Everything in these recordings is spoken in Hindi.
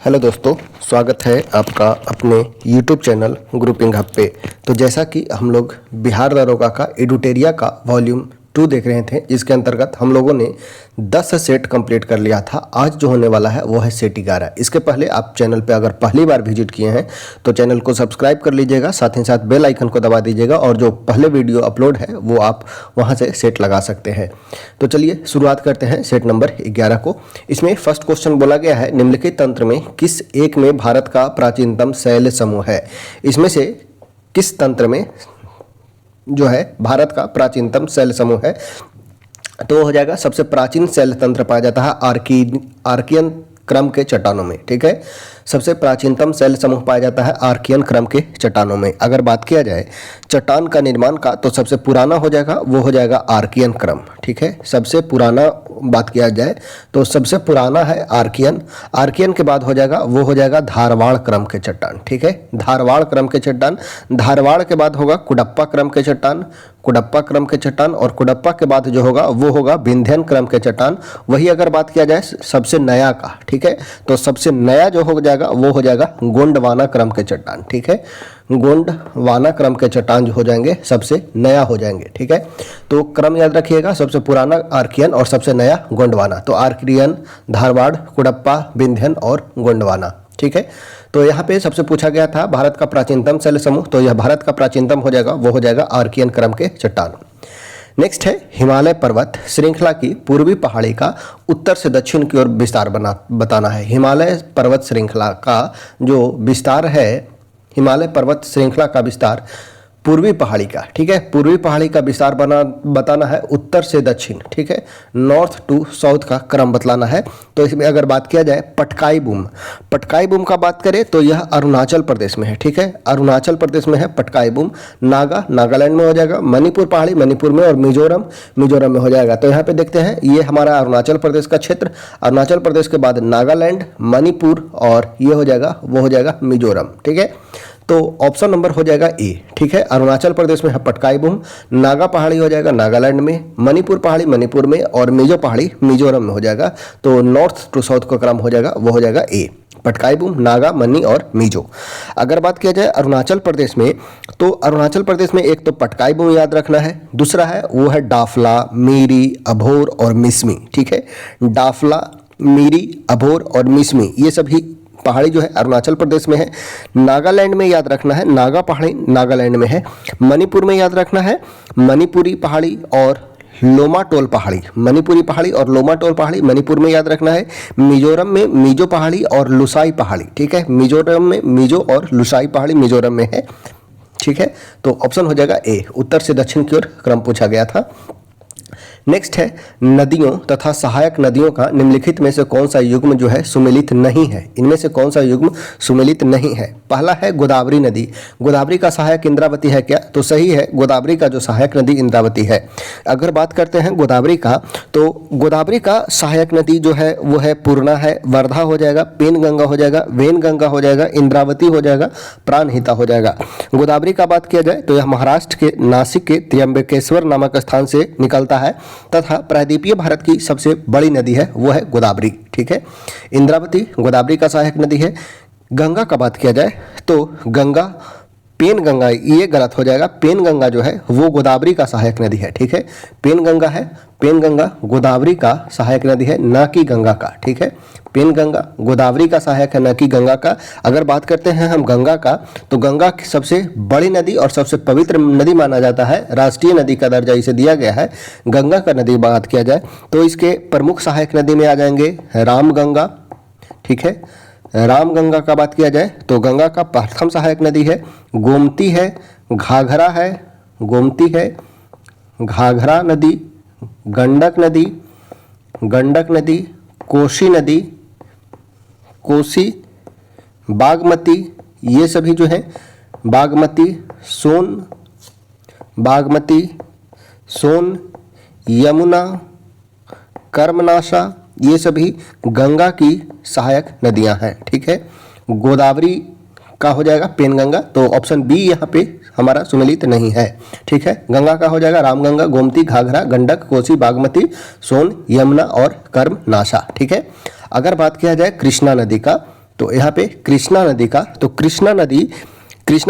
हेलो दोस्तों, स्वागत है आपका अपने YouTube चैनल ग्रुपिंग हब पे। तो जैसा कि हम लोग बिहार दरोगा का एडुटेरिया का वॉल्यूम 2 देख रहे थे, जिसके अंतर्गत हम लोगों ने 10 सेट कंप्लीट कर लिया था। आज जो होने वाला है वो है सेट 11। इसके पहले आप चैनल पे अगर पहली बार विजिट किए हैं तो चैनल को सब्सक्राइब कर लीजिएगा, साथ ही साथ बेल आइकन को दबा दीजिएगा और जो पहले वीडियो अपलोड है वो आप वहाँ से सेट लगा सकते हैं। तो चलिए शुरुआत करते हैं सेट नंबर 11 को। इसमें फर्स्ट क्वेश्चन बोला गया है, निम्नलिखित तंत्र में किस एक में भारत का प्राचीनतम शैल समूह है। इसमें से किस तंत्र में जो है भारत का प्राचीनतम शैल समूह है, तो हो जाएगा सबसे प्राचीन शैल तंत्र पाया जाता है आर्कियन क्रम के चट्टानों में। ठीक है, सबसे प्राचीनतम शैल समूह पाया जाता है आर्कियन क्रम के चट्टानों में। अगर बात किया जाए चट्टान का निर्माण का, तो सबसे पुराना हो जाएगा वो हो जाएगा आर्कियन क्रम। ठीक है, सबसे पुराना बात किया जाए तो सबसे पुराना है आर्कियन के बाद हो जाएगा वो हो जाएगा धारवाड़ क्रम के चट्टान। ठीक है, धारवाड़ क्रम के चट्टान। धारवाड़ के बाद होगा कुडप्पा क्रम के चट्टान, कुडप्पा क्रम के चट्टान, और कुडप्पा के बाद जो होगा वो होगा विंध्यन क्रम के चट्टान। वही अगर बात किया जाए सबसे नया का, ठीक है, तो सबसे नया जो हो जाएगा वो हो जाएगा गोंडवाना क्रम के चट्टान। ठीक है, गोंडवाना क्रम के चट्टान जो हो जाएंगे सबसे नया हो जाएंगे। ठीक है, तो क्रम याद रखिएगा, सबसे पुराना आर्कियन और सबसे नया गोंडवाना। तो आर्कियन, धारवाड़, कुडप्पा, विंध्यन और गोंडवाना। ठीक है, तो यहाँ पे सबसे पूछा गया था भारत का प्राचीनतम शैल समूह, तो यह भारत का प्राचीनतम हो जाएगा वो हो जाएगा आर्कियन क्रम के चट्टान। नेक्स्ट है हिमालय पर्वत श्रृंखला की पूर्वी पहाड़ी का उत्तर से दक्षिण की ओर विस्तार बताना है। हिमालय पर्वत श्रृंखला का जो विस्तार है, हिमालय पर्वत श्रृंखला का विस्तार पूर्वी पहाड़ी का, ठीक है, पूर्वी पहाड़ी का विस्तार बताना है उत्तर से दक्षिण। ठीक है, नॉर्थ टू साउथ का क्रम बतलाना है। तो इसमें अगर बात किया जाए पटकाई बूम का बात करें तो यह अरुणाचल प्रदेश में है। ठीक है, अरुणाचल प्रदेश में है पटकाई बूम। नागालैंड में हो जाएगा। मणिपुर पहाड़ी मणिपुर में, और मिजोरम में हो जाएगा। तो यहाँ पे देखते हैं ये हमारा अरुणाचल प्रदेश का क्षेत्र, अरुणाचल प्रदेश के बाद नागालैंड, मणिपुर और ये हो जाएगा वो हो जाएगा मिजोरम। ठीक है, तो ऑप्शन नंबर हो जाएगा ए। ठीक है, अरुणाचल प्रदेश में है पटकाई बूम, नागा पहाड़ी हो जाएगा नागालैंड में, मणिपुर पहाड़ी मणिपुर में और मिजो पहाड़ी मिजोरम में हो जाएगा। तो नॉर्थ टू साउथ का क्रम हो जाएगा वो हो जाएगा ए, पटकाई बूम, नागा, मनी और मिजो। अगर बात किया जाए अरुणाचल प्रदेश में, तो अरुणाचल प्रदेश में एक तो पटकाई बूम याद रखना है, दूसरा है वो है डाफला, मीरी, अभोर और मिसमी। ठीक है, डाफला, मीरी, अभोर और मिसमी ये सभी पहाड़ी जो है अरुणाचल प्रदेश में है। नागालैंड में याद रखना है नागा पहाड़ी नागालैंड में है। मणिपुर में याद रखना है मणिपुरी पहाड़ी और लोमाटोल पहाड़ी, मणिपुरी पहाड़ी और लोमाटोल पहाड़ी मणिपुर में याद रखना है। मिजोरम में मिजो पहाड़ी और लुसाई पहाड़ी। ठीक है, मिजोरम में मिजो और लुसाई पहाड़ी मिजोरम में है। ठीक है, तो ऑप्शन हो जाएगा ए, उत्तर से दक्षिण की ओर क्रम पूछा गया था। नेक्स्ट है नदियों तथा सहायक नदियों का निम्नलिखित में से कौन सा युग्म जो है सुमेलित नहीं है। इनमें से कौन सा युग्म सुमेलित नहीं है। पहला है गोदावरी नदी। गोदावरी का सहायक इंद्रावती है क्या, तो सही है, गोदावरी का जो सहायक नदी इंद्रावती है। अगर बात करते हैं गोदावरी का, तो गोदावरी का सहायक नदी जो है वो है पूर्णा है, वर्धा हो जाएगा, पेनगंगा हो जाएगा, वेनगंगा हो जाएगा, इंद्रावती हो जाएगा, प्राणहिता हो जाएगा। गोदावरी का बात किया जाए तो यह महाराष्ट्र के नासिक के त्र्यंबकेश्वर नामक स्थान से निकलता है तथा प्रायद्वीपीय भारत की सबसे बड़ी नदी है वो है गोदावरी। ठीक है, इंद्रावती गोदावरी का सहायक नदी है। गंगा का बात किया जाए तो गंगा, पेनगंगा ये गलत हो जाएगा, पेनगंगा जो है वो गोदावरी का सहायक नदी है। ठीक है, पेनगंगा है, पेनगंगा गोदावरी का सहायक नदी है, ना कि गंगा का। ठीक है, पेनगंगा गोदावरी का सहायक है, ना कि गंगा का। अगर बात करते हैं हम गंगा का, तो गंगा की सबसे बड़ी नदी और सबसे पवित्र नदी माना जाता है, राष्ट्रीय नदी का दर्जा इसे दिया गया है। गंगा का नदी बात किया जाए तो इसके प्रमुख सहायक नदी में आ जाएंगे रामगंगा। ठीक है, रामगंगा का बात किया जाए तो गंगा का प्रथम सहायक नदी है गोमती है, घाघरा है, गोमती है, घाघरा नदी, गंडक नदी, कोसी नदी, कोसी, बागमती, ये सभी जो है बागमती, सोन, यमुना, कर्मनाशा, ये सभी गंगा की सहायक नदियां हैं। ठीक है, गोदावरी का हो जाएगा पेनगंगा, तो ऑप्शन बी यहाँ पे हमारा सुमेलित नहीं है। ठीक है, गंगा का हो जाएगा रामगंगा, गोमती, घाघरा, गंडक, कोसी, बागमती, सोन, यमुना और कर्मनाशा। ठीक है, अगर बात किया जाए कृष्णा नदी का, तो यहाँ पे कृष्णा नदी का, तो कृष्णा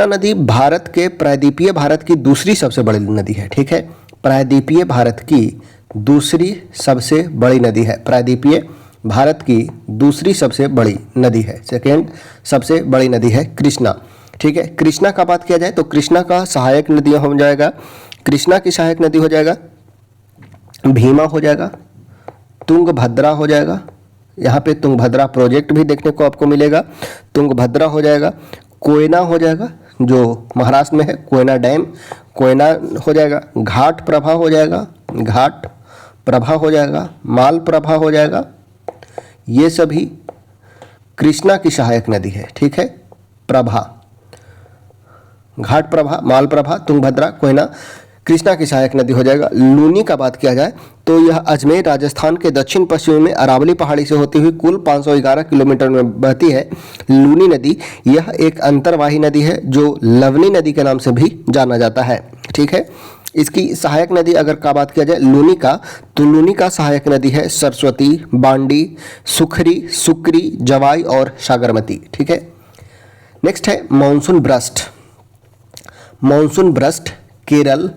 नदी भारत के प्रायद्वीपीय भारत की दूसरी सबसे बड़ी नदी है। ठीक है, प्रायद्वीपीय भारत की दूसरी सबसे बड़ी नदी है। प्रायद्वीपीय भारत की दूसरी सबसे बड़ी नदी है, सेकेंड सबसे बड़ी नदी है कृष्णा। ठीक है, कृष्णा का बात किया जाए तो कृष्णा का सहायक नदी हो जाएगा, कृष्णा की सहायक नदी हो जाएगा भीमा हो जाएगा, तुंगभद्रा हो जाएगा, यहाँ पे तुंगभद्रा प्रोजेक्ट भी देखने को आपको मिलेगा, तुंगभद्रा हो जाएगा, कोयना हो जाएगा जो महाराष्ट्र में है, कोयना डैम, कोयना हो जाएगा, घाट प्रभा हो जाएगा, घाट प्रभा हो जाएगा, माल प्रभा हो जाएगा। ये सभी कृष्णा की सहायक नदी है। ठीक है, प्रभा, घाट प्रभा, माल प्रभा, तुंगभद्रा, कोयना कृष्णा की सहायक नदी हो जाएगा। लूनी का बात किया जाए तो यह अजमेर राजस्थान के दक्षिण पश्चिम में अरावली पहाड़ी से होती हुई कुल 511 किलोमीटर में बहती है। लूनी नदी यह एक अंतर्वाही नदी है जो लवनी नदी के नाम से भी जाना जाता है। ठीक है, इसकी सहायक नदी अगर का बात किया जाए लूनी का, तो लूनी का सहायक नदी है सरस्वती, बांडी, सुखरी, सुक्री, जवाई और सागरमती। ठीक है, नेक्स्ट है monsoon burst. Monsoon burst Kerala,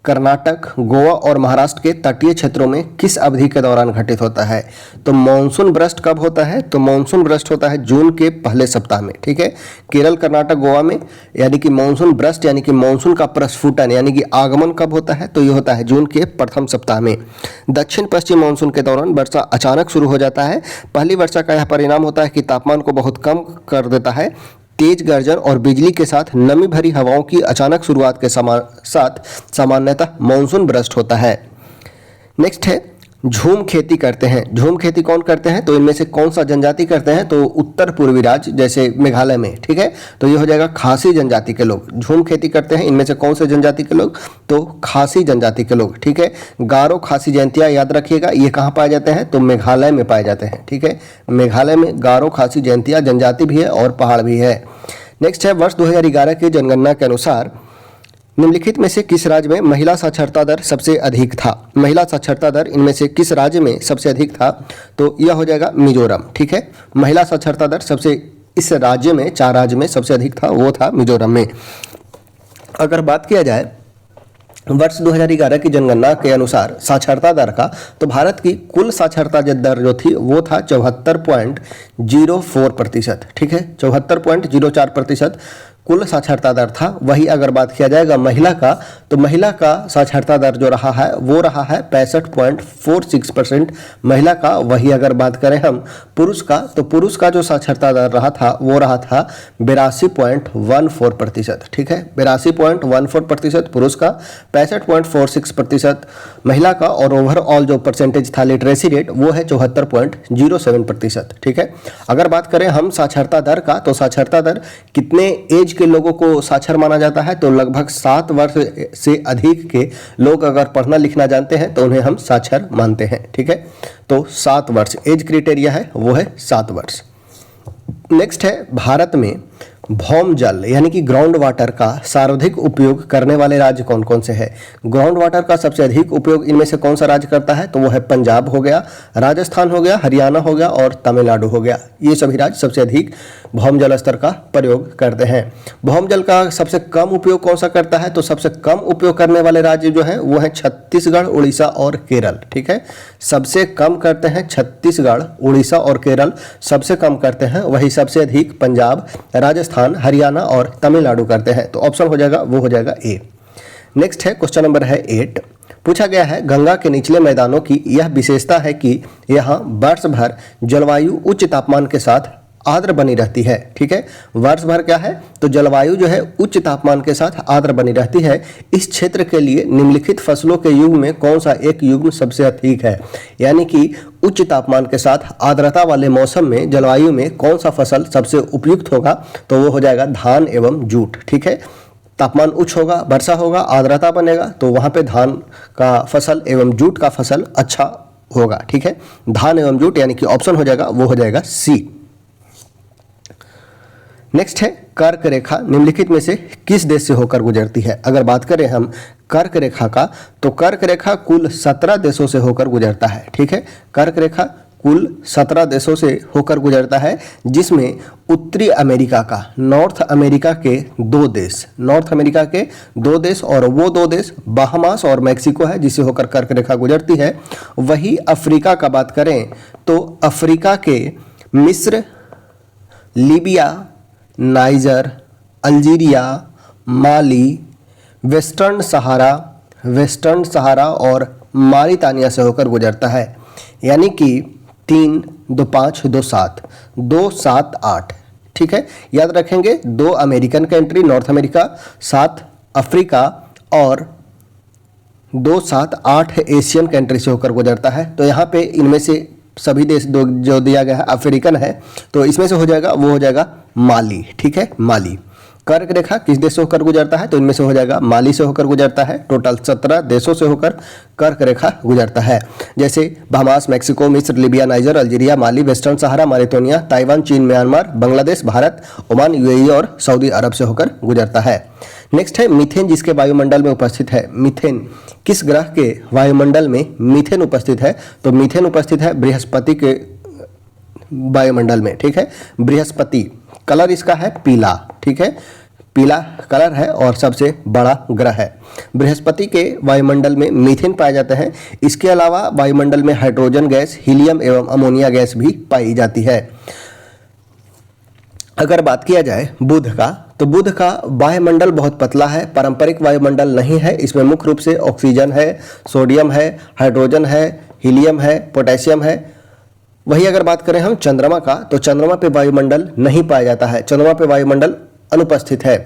Karnataka, Goa और महाराष्ट्र के तटीय क्षेत्रों में किस अवधि के दौरान घटित होता है? तो मानसून ब्रस्ट कब होता है? तो मानसून ब्रस्ट होता है जून के पहले सप्ताह में। ठीक है, केरल, कर्नाटक, गोवा में यानी कि मानसून ब्रस्ट यानी कि मानसून का प्रस्फुटन यानी कि आगमन कब होता है? तो ये होता है जून के प्रथम सप्ताह में। दक्षिण पश्चिम मानसून के दौरान वर्षा अचानक शुरू हो जाता है। पहली वर्षा का यह परिणाम होता है कि तापमान को बहुत कम कर देता है। तेज गर्जन और बिजली के साथ नमी भरी हवाओं की अचानक शुरुआत के साथ सामान्यतः मानसून ब्रस्ट होता है। नेक्स्ट है झूम खेती करते हैं। झूम खेती कौन करते हैं? तो इनमें से कौन सा जनजाति करते हैं? तो उत्तर पूर्वी राज्य जैसे मेघालय में। ठीक है, तो ये हो जाएगा खासी जनजाति के लोग झूम खेती करते हैं। इनमें से कौन से जनजाति के लोग? तो खासी जनजाति के लोग। ठीक है, गारो खासी जयंतियाँ याद रखिएगा, ये कहाँ पाए जाते हैं? तो मेघालय में पाए जाते हैं। ठीक है, मेघालय में गारो खासी जयंतियाँ जनजाति भी है और पहाड़ भी है। नेक्स्ट है वर्ष 2011 की जनगणना के अनुसार निम्नलिखित में से किस राज्य में महिला साक्षरता दर सबसे अधिक था? महिला साक्षरता दर इनमें से किस राज्य में सबसे अधिक था? तो यह हो जाएगा मिजोरम। ठीक है, महिला साक्षरता दर सबसे इस राज्य में 4 राज्य में सबसे अधिक था, वो था मिजोरम में। अगर बात किया जाए वर्ष 2011 की जनगणना के अनुसार साक्षरता दर का, तो भारत की कुल साक्षरता दर जो थी वो था 74.04%। ठीक है, 74.04% कुल साक्षरता दर था। वही अगर बात किया जाएगा महिला का, तो महिला का साक्षरता दर जो रहा है वो रहा है 65.46% महिला का। वही अगर बात करें हम पुरुष का, तो पुरुष का जो साक्षरता दर रहा था वो रहा था 82.14%। ठीक है, 82.14% पुरुष का, 65.46% महिला का, और ओवरऑल जो परसेंटेज था लिटरेसी रेट वो है 74.07%। ठीक है, अगर बात करें हम साक्षरता दर का, तो साक्षरता दर कितने एज के लोगों को साक्षर माना जाता है? तो लगभग 7 वर्ष से अधिक के लोग अगर पढ़ना लिखना जानते हैं तो उन्हें हम साक्षर मानते हैं। ठीक है, तो 7 वर्ष एज क्राइटेरिया है, वो है 7 वर्ष। नेक्स्ट है भारत में भौम जल यानी कि ग्राउंड वाटर का सर्वाधिक उपयोग करने वाले राज्य कौन कौन से हैं? ग्राउंड वाटर का सबसे अधिक उपयोग इनमें से कौन सा राज्य करता है? तो वो है पंजाब हो गया, राजस्थान हो गया, हरियाणा हो गया और तमिलनाडु हो गया। ये सभी राज्य सबसे अधिक भौम जल स्तर का प्रयोग करते हैं। भौम जल का सबसे कम उपयोग कौन सा करता है? तो सबसे कम उपयोग करने वाले राज्य जो हैं वो हैं छत्तीसगढ़, उड़ीसा और केरल। ठीक है, सबसे कम करते हैं छत्तीसगढ़, उड़ीसा और केरल सबसे कम करते हैं। वही सबसे अधिक पंजाब, राजस्थान, हरियाणा और तमिलनाडु करते हैं। तो ऑप्शन हो जाएगा वो हो जाएगा ए। नेक्स्ट है क्वेश्चन नंबर है 8। पूछा गया है गंगा के निचले मैदानों की यह विशेषता है कि यहाँ वर्ष भर जलवायु उच्च तापमान के साथ आर्द्र बनी रहती है। ठीक है, वर्ष भर क्या है? तो जलवायु जो है उच्च तापमान के साथ आर्द्र बनी रहती है। इस क्षेत्र के लिए निम्नलिखित फसलों के युग में कौन सा एक युग्म सबसे अधिक है? यानी कि उच्च तापमान के साथ आर्द्रता वाले मौसम में जलवायु में कौन सा फसल सबसे उपयुक्त होगा? तो वो हो जाएगा धान एवं जूट। ठीक है, तापमान उच्च होगा, वर्षा होगा, आर्द्रता बनेगा, तो वहाँ पे धान का फसल एवं जूट का फसल अच्छा होगा। ठीक है, धान एवं जूट यानी कि ऑप्शन हो जाएगा वो हो जाएगा सी। नेक्स्ट है कर्क रेखा निम्नलिखित में से किस देश से होकर गुजरती है? अगर बात करें हम कर्क रेखा का, तो कर्क रेखा कुल 17 देशों से होकर गुजरता है। ठीक है, कर्क रेखा कुल 17 देशों से होकर गुजरता है, जिसमें उत्तरी अमेरिका का, नॉर्थ अमेरिका के 2 देश, नॉर्थ अमेरिका के 2 देश और वो 2 देश बहामास और मैक्सिको है जिसे होकर कर्क रेखा गुजरती है। वही अफ्रीका का बात करें तो अफ्रीका के मिस्र, लीबिया, नाइजर, अल्जीरिया, माली, वेस्टर्न सहारा और मारितानिया से होकर गुजरता है। यानी कि 3, 2, 5, 2, 7, 2, 7, 8। ठीक है, याद रखेंगे 2 American country north America, 7 Africa और 2, 7, 8 एशियन कंट्री से होकर गुजरता है। तो यहाँ पे इनमें से सभी देश जो दिया गया है अफ्रीकन है, तो इसमें से हो जाएगा वो हो जाएगा माली। ठीक है, माली। कर्क रेखा किस देश से होकर गुजरता है, तो इनमें से हो जाएगा माली से होकर गुजरता है। टोटल 17 देशों से होकर कर्क रेखा गुजरता है, जैसे बहामास, मैक्सिको, मिस्र, लीबिया, नाइजर, अल्जीरिया, माली, वेस्टर्न सहारा, मारितानिया, ताइवान, चीन, Myanmar, Bangladesh, Bharat, Oman, UAE और सऊदी अरब से होकर गुजरता है। नेक्स्ट है मीथेन, जिसके वायुमंडल में उपस्थित है। मीथेन किस ग्रह के वायुमंडल में मीथेन उपस्थित है, तो मीथेन उपस्थित है बृहस्पति के वायुमंडल में। ठीक है, बृहस्पति, कलर इसका है पीला। ठीक है, पीला कलर है और सबसे बड़ा ग्रह है। बृहस्पति के वायुमंडल में मीथेन पाए जाते हैं। इसके अलावा वायुमंडल में हाइड्रोजन गैस, हीलियम एवं अमोनिया गैस भी पाई जाती है। अगर बात किया जाए बुध का, तो बुध का वायुमंडल बहुत पतला है, पारंपरिक वायुमंडल नहीं है। इसमें मुख्य रूप से ऑक्सीजन है, सोडियम है, हाइड्रोजन है, हीलियम है, पोटेशियम है। वही अगर बात करें हम चंद्रमा का, तो चंद्रमा पे वायुमंडल नहीं पाया जाता है, चंद्रमा पे वायुमंडल अनुपस्थित है।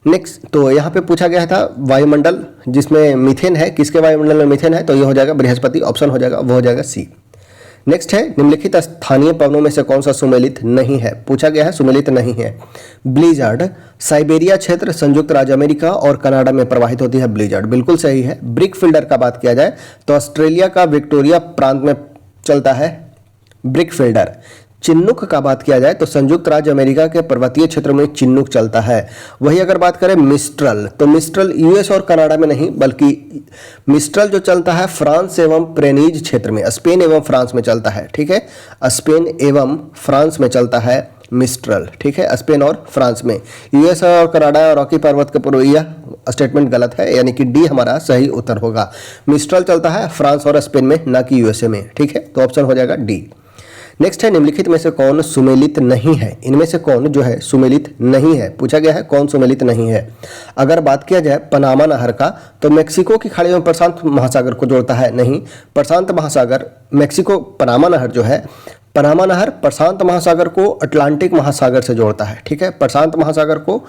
नेक्स्ट, तो यहाँ पे पूछा गया था वायुमंडल जिसमें मीथेन है, किसके वायुमंडल में मीथेन है, तो ये हो जाएगा बृहस्पति, ऑप्शन हो जाएगा वो हो जाएगा सी। नेक्स्ट है निम्नलिखित स्थानीय पवनों में से कौन सा सुमेलित नहीं है, पूछा गया है सुमेलित नहीं है। ब्लिजर्ड, साइबेरिया क्षेत्र, संयुक्त राज्य अमेरिका और कनाडा में प्रवाहित होती है ब्लिजर्ड, बिल्कुल सही है। ब्रिक फील्डर का बात किया जाए तो ऑस्ट्रेलिया का विक्टोरिया प्रांत में चलता है ब्रिक फील्डर। चिन्नुक का बात किया जाए तो संयुक्त राज्य अमेरिका के पर्वतीय क्षेत्र में चिन्नुक चलता है। वही अगर बात करें मिस्ट्रल, तो मिस्ट्रल यूएस और कनाडा में नहीं, बल्कि मिस्ट्रल जो चलता है फ्रांस एवं प्रेनीज क्षेत्र में, स्पेन एवं फ्रांस में चलता है। ठीक है, स्पेन एवं फ्रांस में चलता है मिस्ट्रल। ठीक है, स्पेन और फ्रांस में। यूएस और कनाडा और रॉकी पर्वत के पूर्व, यह स्टेटमेंट गलत है, यानी कि डी हमारा सही उत्तर होगा। मिस्ट्रल चलता है फ्रांस और स्पेन में, ना कि यूएसए में। ठीक है, तो ऑप्शन हो जाएगा डी। नेक्स्ट है निम्नलिखित में से कौन सुमेलित नहीं है, इनमें से कौन जो है सुमेलित नहीं है, पूछा गया है कौन सुमेलित नहीं है। अगर बात किया जाए पनामा नहर का, तो मेक्सिको की खाड़ी में प्रशांत महासागर को जोड़ता है, नहीं, प्रशांत महासागर, मेक्सिको, पनामा नहर जो है, पनामा नहर प्रशांत महासागर को अटलांटिक महासागर से जोड़ता है। ठीक है, प्रशांत महासागर को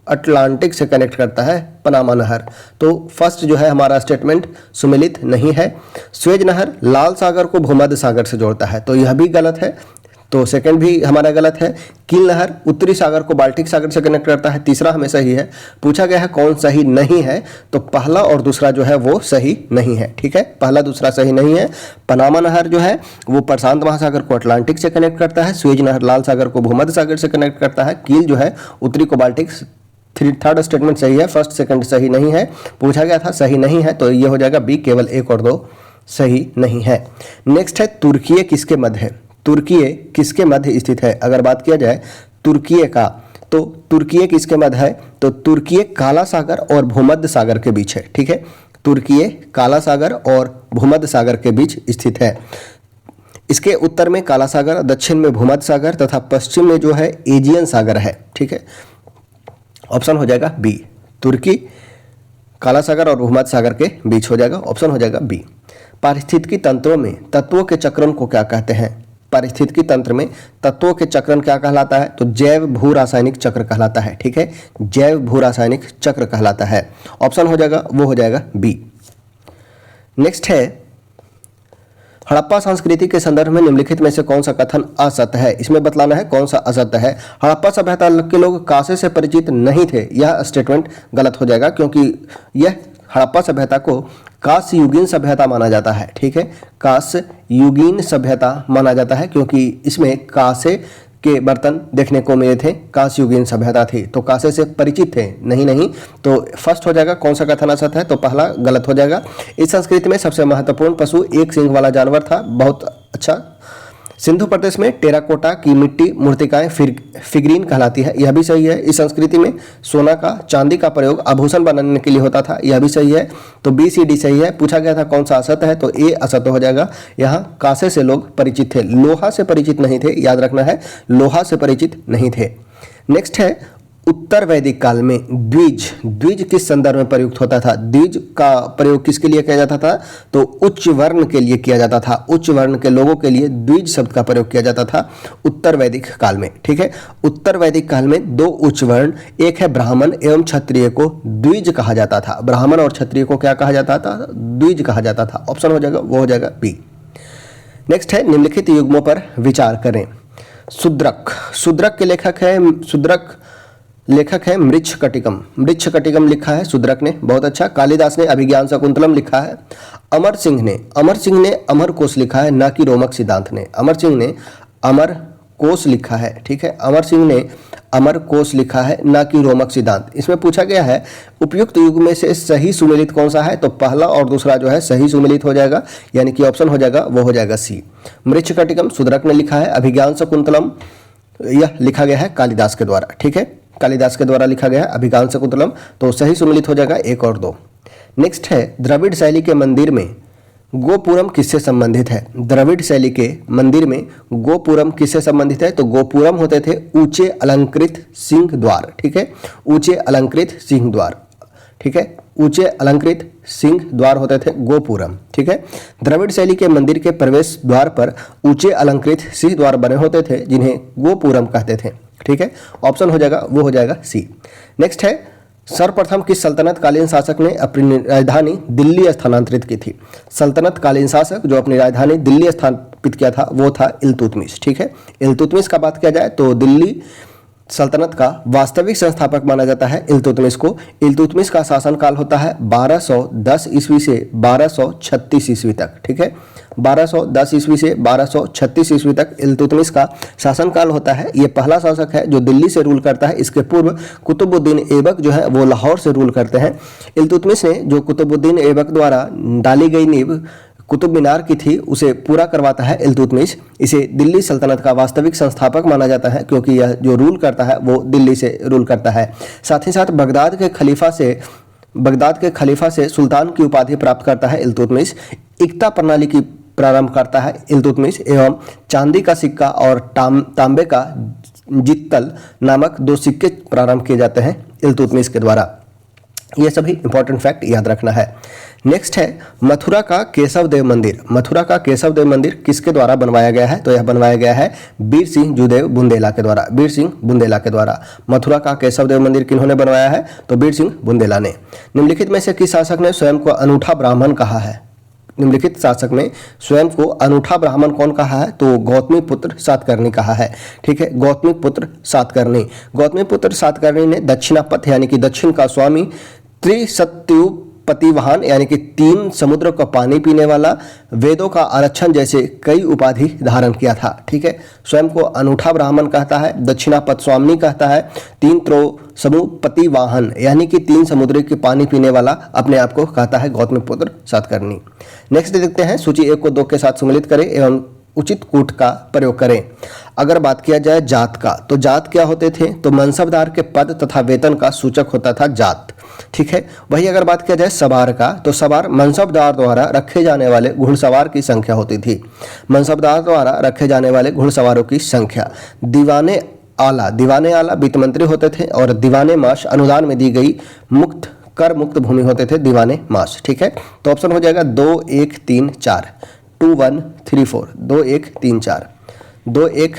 अटलांटिक से कनेक्ट करता है पनामा नहर। तो फर्स्ट जो है हमारा स्टेटमेंट सुमेलित नहीं है। स्वेज नहर लाल सागर को भूमध्य सागर से जोड़ता है, तो यह भी गलत है, तो सेकंड भी हमारा गलत है। कील नहर उत्तरी सागर को बाल्टिक सागर से कनेक्ट करता है, तीसरा हमें सही है। पूछा गया है कौन सही नहीं है, तो पहला और दूसरा जो है वो सही नहीं है। ठीक है, पहला दूसरा सही नहीं है। पनामा नहर जो है वो प्रशांत महासागर को अटलांटिक से कनेक्ट करता है, स्वेज नहर लाल सागर को भूमध्य सागर से कनेक्ट करता है, कील जो है उत्तरी को बाल्टिक। थर्ड स्टेटमेंट सही है, फर्स्ट सेकंड सही नहीं है। पूछा गया था सही नहीं है, तो ये हो जाएगा बी, केवल 1 और 2 सही नहीं है। नेक्स्ट है तुर्की किसके मध्य है, तुर्की किसके मध्य स्थित है। अगर बात किया जाए तुर्की का, तो तुर्की किसके मध्य है, तो तुर्की काला सागर और भूमध्य सागर के बीच है। ठीक है, तुर्की काला सागर और भूमध्य सागर के बीच स्थित है। इसके उत्तर में काला सागर, दक्षिण में भूमध्य सागर तथा पश्चिम में जो है एजियन सागर है। ठीक है, ऑप्शन हो जाएगा बी, तुर्की काला सागर और भूमध्य सागर के बीच हो जाएगा, ऑप्शन हो जाएगा बी। पारिस्थितिकी तंत्रों में तत्वों के चक्रण को क्या कहते हैं, पारिस्थितिकी तंत्र में तत्वों के चक्रण क्या कहलाता है, तो जैव भू रासायनिक चक्र कहलाता है। ठीक है, जैव भू रासायनिक चक्र कहलाता है, ऑप्शन हो जाएगा वो हो जाएगा बी। नेक्स्ट है हड़प्पा संस्कृति के संदर्भ में निम्नलिखित में से कौन सा कथन असत्य है, इसमें बतलाना है कौन सा असत्य है। हड़प्पा सभ्यता के लोग कांसे से परिचित नहीं थे, यह स्टेटमेंट गलत हो जाएगा, क्योंकि यह हड़प्पा सभ्यता को कांस्य युगीन सभ्यता माना जाता है। ठीक है, कांस्य युगीन सभ्यता माना जाता है, क्योंकि इसमें कांसे के बर्तन देखने को मिले थे, कांस्य युगीन सभ्यता थी। तो कांसे से परिचित थे, नहीं, तो फर्स्ट हो जाएगा कौन सा कथन असत है, तो पहला गलत हो जाएगा। इस संस्कृति में सबसे महत्वपूर्ण पशु एक सींग वाला जानवर था, बहुत अच्छा। सिंधु प्रदेश में टेराकोटा की मिट्टी मूर्तिकाएं फिगरीन कहलाती है, यह भी सही है। इस संस्कृति में सोना का चांदी का प्रयोग आभूषण बनाने के लिए होता था, यह भी सही है। तो बी सी डी सही है। पूछा गया था कौन सा असत है, तो ए असत हो जाएगा। यहाँ कांसे से लोग परिचित थे, लोहा से परिचित नहीं थे, याद रखना है, लोहा से परिचित नहीं थे। नेक्स्ट है उत्तर वैदिक काल में द्विज किस संदर्भ में प्रयुक्त होता था। द्विज का प्रयोग किसके लिए किया जाता था, तो उच्च वर्ण के लिए किया जाता था, उच्च वर्ण के लोगों के लिए द्विज शब्द का प्रयोग किया जाता था उत्तर वैदिक काल में। ठीक है, उत्तर वैदिक काल में दो उच्च वर्ण, एक है ब्राह्मण एवं क्षत्रिय को द्विज कहा जाता था। ब्राह्मण और क्षत्रिय को क्या कहा जाता था, द्विज कहा जाता था। ऑप्शन हो जाएगा, वो हो जाएगा बी। नेक्स्ट है निम्नलिखित युग्मों पर विचार करें। शूद्रक के लेखक है मृच्छकटिकम लिखा है शूद्रक ने, बहुत अच्छा। कालिदास ने अभिज्ञान शाकुंतलम लिखा है। अमर सिंह ने अमर कोश लिखा है, ना कि रोमक सिद्धांत ने। अमर सिंह ने अमर कोश लिखा है, ठीक है, अमर सिंह ने अमर कोश लिखा है, ना कि रोमक सिद्धांत। इसमें पूछा गया है उपयुक्त युग में से सही सुमेलित कौन सा है, तो पहला और दूसरा जो है सही सुमेलित हो जाएगा, यानी कि ऑप्शन हो जाएगा, वो हो जाएगा सी। मृच्छकटिकम शूद्रक ने लिखा है, अभिज्ञान शाकुंतलम यह लिखा गया है कालिदास के द्वारा। ठीक है, कालिदास के द्वारा लिखा गया है अभिज्ञान शाकुंतलम, तो सही सुमेलित हो जाएगा 1 और 2। नेक्स्ट है द्रविड़ शैली के मंदिर में गोपुरम किससे संबंधित है। द्रविड़ शैली के मंदिर में गोपुरम किससे संबंधित है, तो गोपुरम होते थे ऊंचे अलंकृत सिंह द्वार। ठीक है, ऊंचे अलंकृत सिंह द्वार, ठीक है, ऊंचे अलंकृत सिंह द्वार होते थे गोपुरम। ठीक है, द्रविड़ शैली के मंदिर के प्रवेश द्वार पर ऊंचे अलंकृत सिंह द्वार बने होते थे, जिन्हें गोपुरम कहते थे। ठीक है, ऑप्शन हो जाएगा, वो हो जाएगा सी। नेक्स्ट है सर्वप्रथम किस सल्तनत कालीन शासक ने अपनी राजधानी दिल्ली स्थानांतरित की थी। सल्तनत कालीन शासक जो अपनी राजधानी दिल्ली स्थापित किया था वो था इल्तुतमिश। ठीक है, इल्तुतमिश का बात किया जाए तो दिल्ली सल्तनत का वास्तविक संस्थापक माना जाता है इल्तुतमिश को। इल्तुतमिश का शासनकाल होता है 1210 ईस्वी से 1236 ईस्वी तक। ठीक है, 1210 ईस्वी से 1236 ईस्वी तक इल्तुतमिश का शासनकाल होता है। ये पहला शासक है जो दिल्ली से रूल करता है। इसके पूर्व कुतुबुद्दीन ऐबक जो है वो लाहौर से रूल करते हैं। इल्तुतमिश ने जो कुतुबुद्दीन ऐबक द्वारा डाली गई नींव कुतुब मीनार की थी उसे पूरा करवाता है इल्तुतमिश। इसे दिल्ली सल्तनत का वास्तविक संस्थापक माना जाता है, क्योंकि यह जो रूल करता है वो दिल्ली से रूल करता है। साथ ही साथ बगदाद के खलीफा से सुल्तान की उपाधि प्राप्त करता है इल्तुतमिश। इक्ता प्रणाली की प्रारंभ करता है इल्तुतमिश एवं चांदी का सिक्का और तांबे का जित्तल नामक 2 सिक्के प्रारंभ किए जाते हैं इल्तुतमिश के द्वारा। ये सभी इंपॉर्टेंट फैक्ट याद रखना है। नेक्स्ट है मथुरा का केशव देव मंदिर। मथुरा का केशव देव मंदिर किसके द्वारा बनवाया गया है, तो यह बनवाया गया है बीर सिंह जुदेव बुंदेला के द्वारा। बीर सिंह बुंदेला के द्वारा मथुरा का केशव देव मंदिर किन्होंने बनवाया है, तो बीर सिंह बुंदेला ने। निम्नलिखित में से किस शासक ने स्वयं को अनूठा ब्राह्मण कहा है। निम्नलिखित शासक में स्वयं को अनूठा ब्राह्मण कौन कहा है, तो गौतमी पुत्र सातकर्णी कहा है। ठीक है, गौतमी पुत्र सातकर्णी ने दक्षिणापथ यानी कि दक्षिण का स्वामी, त्रिसत्युपतिवाहन यानी कि 3 समुद्र का पानी पीने वाला, वेदों का आरक्षण जैसे कई उपाधि धारण किया था। ठीक है, स्वयं को अनूठा ब्राह्मण कहता है, दक्षिणापथ स्वामी कहता है, 3 समुपतिवाहन यानी कि 3 समुद्र के पानी पीने वाला अपने आप को कहता है गौतमीपुत्र सातकर्णी। नेक्स्ट देखते हैं सूची 1 को 2 के साथ सम्मिलित करें एवं उचित कूट का प्रयोग करें। अगर बात किया जाए जात का, तो जात क्या होते थे, तो मनसबदार के पद तथा वेतन का सूचक होता था जात। ठीक है, वही अगर बात किया जाए सवार का, तो सवार मनसबदार द्वारा रखे जाने वाले घुड़सवार की संख्या होती थी। मनसबदार द्वारा रखे जाने वाले घुड़सवारों की संख्या। दीवाने आला वित्त मंत्री होते थे और दीवाने माश अनुदान में दी गई कर मुक्त भूमि होते थे दीवाने माश। ठीक है, तो ऑप्शन हो जाएगा 2 1 3 4 2 1 3 4 2 1 3 4 2 1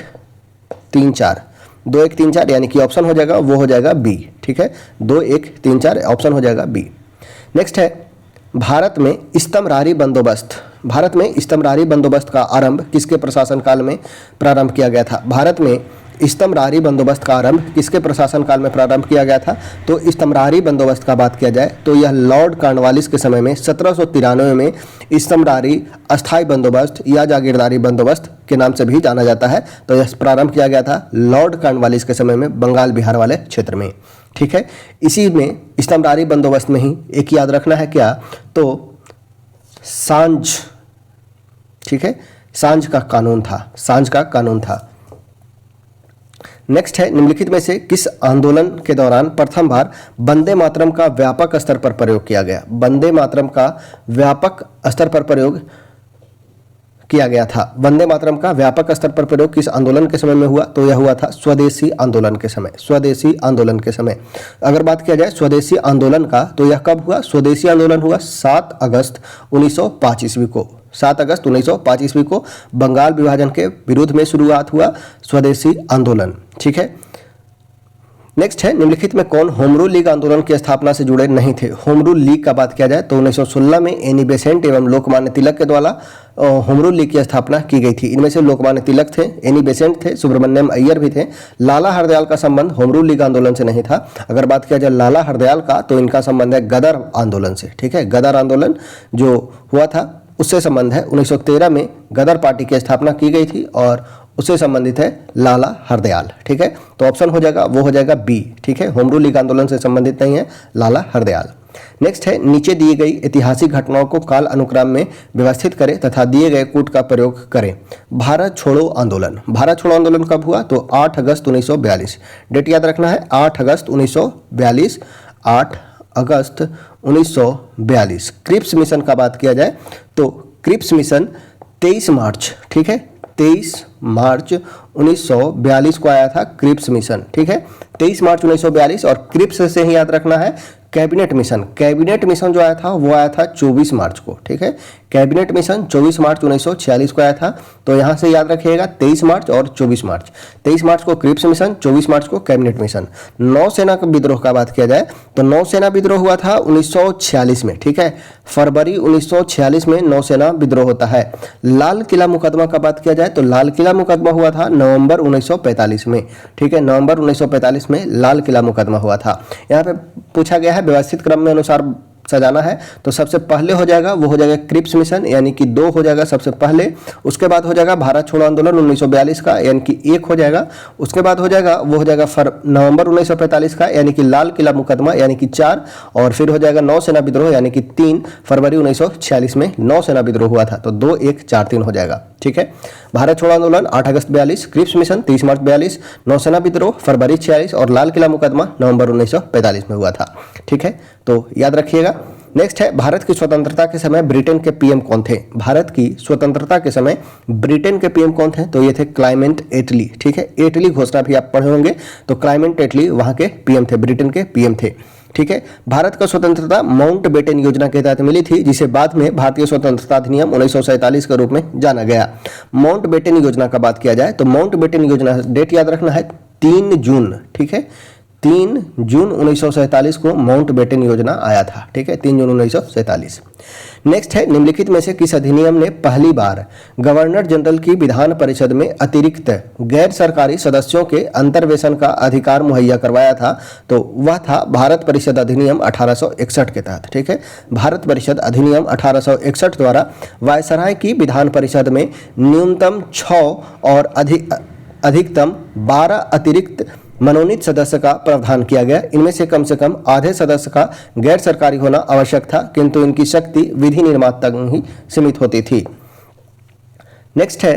3 4 2 1 3 4 यानी कि ऑप्शन हो जाएगा, वो हो जाएगा बी। ठीक है, 2 1 3 4 ऑप्शन हो जाएगा बी। नेक्स्ट है भारत में स्तंभरारी बंदोबस्त का आरंभ किसके प्रशासन काल में प्रारंभ किया गया था। भारत में इस्तमरारी बंदोबस्त का आरंभ किसके प्रशासन काल में प्रारंभ किया गया था? तो इस्तमरारी बंदोबस्त का बात किया जाए तो यह लॉर्ड कॉर्नवालिस के समय में 1793 में इस्तमरारी अस्थाई बंदोबस्त या जागीरदारी बंदोबस्त के नाम से भी जाना जाता है। तो यह प्रारंभ किया गया था लॉर्ड कॉर्नवालिस के समय में बंगाल बिहार वाले क्षेत्र में। ठीक है, इसी में इस्तमरारी बंदोबस्त में ही एक याद रखना है क्या, तो सांझ, ठीक है, सांझ का कानून था, सांझ का कानून था। नेक्स्ट है, निम्नलिखित में से किस आंदोलन के दौरान प्रथम बार वंदे मातरम का व्यापक स्तर पर प्रयोग किया गया? वंदे मातरम का व्यापक स्तर पर प्रयोग किया गया था। वंदे मातरम का व्यापक स्तर पर प्रयोग किस आंदोलन के समय में हुआ? तो यह हुआ था स्वदेशी आंदोलन के समय, स्वदेशी आंदोलन के समय। अगर बात किया जाए स्वदेशी आंदोलन का तो यह कब हुआ? स्वदेशी आंदोलन हुआ 7 अगस्त 1905 ईस्वी को। 7 अगस्त 1905 ईस्वी को बंगाल विभाजन के विरुद्ध में शुरुआत हुआ स्वदेशी आंदोलन। ठीक है, नेक्स्ट है, निम्नलिखित में कौन होम रूल लीग आंदोलन की स्थापना से जुड़े नहीं थे? होम रूल लीग का बात किया जाए तो 1916 में एनी बेसेंट एवं लोकमान्य तिलक के द्वारा होम रूल लीग की स्थापना की गई थी। इनमें से लोकमान्य तिलक थे, एनी बेसेंट थे, सुब्रमण्यम अय्यर भी थे। लाला हरदयाल का संबंध होम रूल लीग आंदोलन से नहीं था। अगर बात किया जाए लाला हरदयाल का तो इनका संबंध है गदर आंदोलन से। ठीक है, गदर आंदोलन जो हुआ था उससे संबंध है। 1913 में गदर पार्टी की स्थापना की गई थी और उससे संबंधित है लाला हरदयाल। ठीक है, तो ऑप्शन हो जाएगा, वो हो जाएगा बी। ठीक है, होम रूल लीग आंदोलन से संबंधित नहीं है लाला हरदयाल। नेक्स्ट है, नीचे दिए गई ऐतिहासिक घटनाओं को काल अनुक्रम में व्यवस्थित करें तथा दिए गए कूट का प्रयोग करें। भारत छोड़ो आंदोलन, भारत छोड़ो आंदोलन कब हुआ? तो 8 अगस्त 1942। डेट याद रखना है, 8 अगस्त 1942, 8 अगस्त 1942। क्रिप्स मिशन का बात किया जाए तो क्रिप्स मिशन 23 मार्च, ठीक है, 23 मार्च 1942 को आया था क्रिप्स मिशन। ठीक है, 23 मार्च 1942। और क्रिप्स से ही याद रखना है कैबिनेट मिशन, कैबिनेट मिशन जो आया था वो आया था 24 मार्च को। ठीक है, कैबिनेट मिशन 24 मार्च 1946 को आया था। तो यहाँ से याद रखिएगा 23 मार्च और 24 मार्च। 23 मार्च को क्रिप्स मिशन, 24 मार्च को कैबिनेट मिशन। नौसेना का विद्रोह का बात किया जाए तो नौसेना विद्रोह हुआ था 1946 में। ठीक है, फरवरी 1946 में नौसेना विद्रोह होता है। लाल किला मुकदमा का बात किया जाए तो लाल किला मुकदमा हुआ था नवंबर 1945 में। ठीक है, नवंबर 1945 में लाल किला मुकदमा हुआ था। यहाँ पे पूछा गया है व्यवस्थित क्रम में अनुसार सजाना है तो सबसे पहले हो जाएगा वो हो जाएगा क्रिप्स मिशन यानी कि 2 हो जाएगा सबसे पहले। उसके बाद हो जाएगा भारत छोड़ो आंदोलन 1942 का यानी कि 1 हो जाएगा। उसके बाद हो जाएगा वो हो जाएगा नवंबर 1945 का यानी कि लाल किला मुकदमा यानी कि 4। और फिर हो जाएगा नौसेना विद्रोह यानी कि 3 फरवरी 1946 में नौसेना विद्रोह हुआ था। तो 2, 1, 4, 3 हो जाएगा। ठीक है, भारत छोड़ो आंदोलन 8 अगस्त 42, क्रिप्स मिशन 30 मार्च 42, नौसेना विद्रोह फरवरी 46 और लाल किला मुकदमा नवंबर 1945 में हुआ था। ठीक है, तो याद रखिएगा। नेक्स्ट है, भारत की स्वतंत्रता के समय ब्रिटेन के पीएम कौन थे? भारत की स्वतंत्रता के समय ब्रिटेन के पीएम कौन थे? तो ये थे क्लाइमेट एटली। ठीक है, एटली घोषणा भी आप पढ़े होंगे। तो क्लाइमेट एटली वहां के पीएम थे, ब्रिटेन के पीएम थे। ठीक है, भारत का स्वतंत्रता माउंट बेटन योजना के तहत मिली थी जिसे बाद में भारतीय स्वतंत्रता अधिनियम 1947 के रूप में जाना गया। माउंट बेटन योजना का बात किया जाए तो माउंट बेटन योजना, डेट याद रखना है 3 जून। ठीक है, 3 जून 1947 को माउंट बेटन योजना आया था। ठीक है, 3 जून 1947। नेक्स्ट है, निम्नलिखित में से किस अधिनियम ने पहली बार गवर्नर जनरल की विधान परिषद में अतिरिक्त गैर सरकारी सदस्यों के अंतर्वेशन का अधिकार मुहैया करवाया था? तो वह था भारत परिषद अधिनियम 1861 के तहत। ठीक है, भारत परिषद अधिनियम 1861 द्वारा वायसराय की विधान परिषद में न्यूनतम 6 और अधिकतम 12 अतिरिक्त मनोनीत सदस्य का प्रावधान किया गया। इनमें से कम आधे सदस्य का गैर सरकारी होना आवश्यक था, किंतु इनकी शक्ति विधि निर्माण तक ही सीमित होती थी। नेक्स्ट है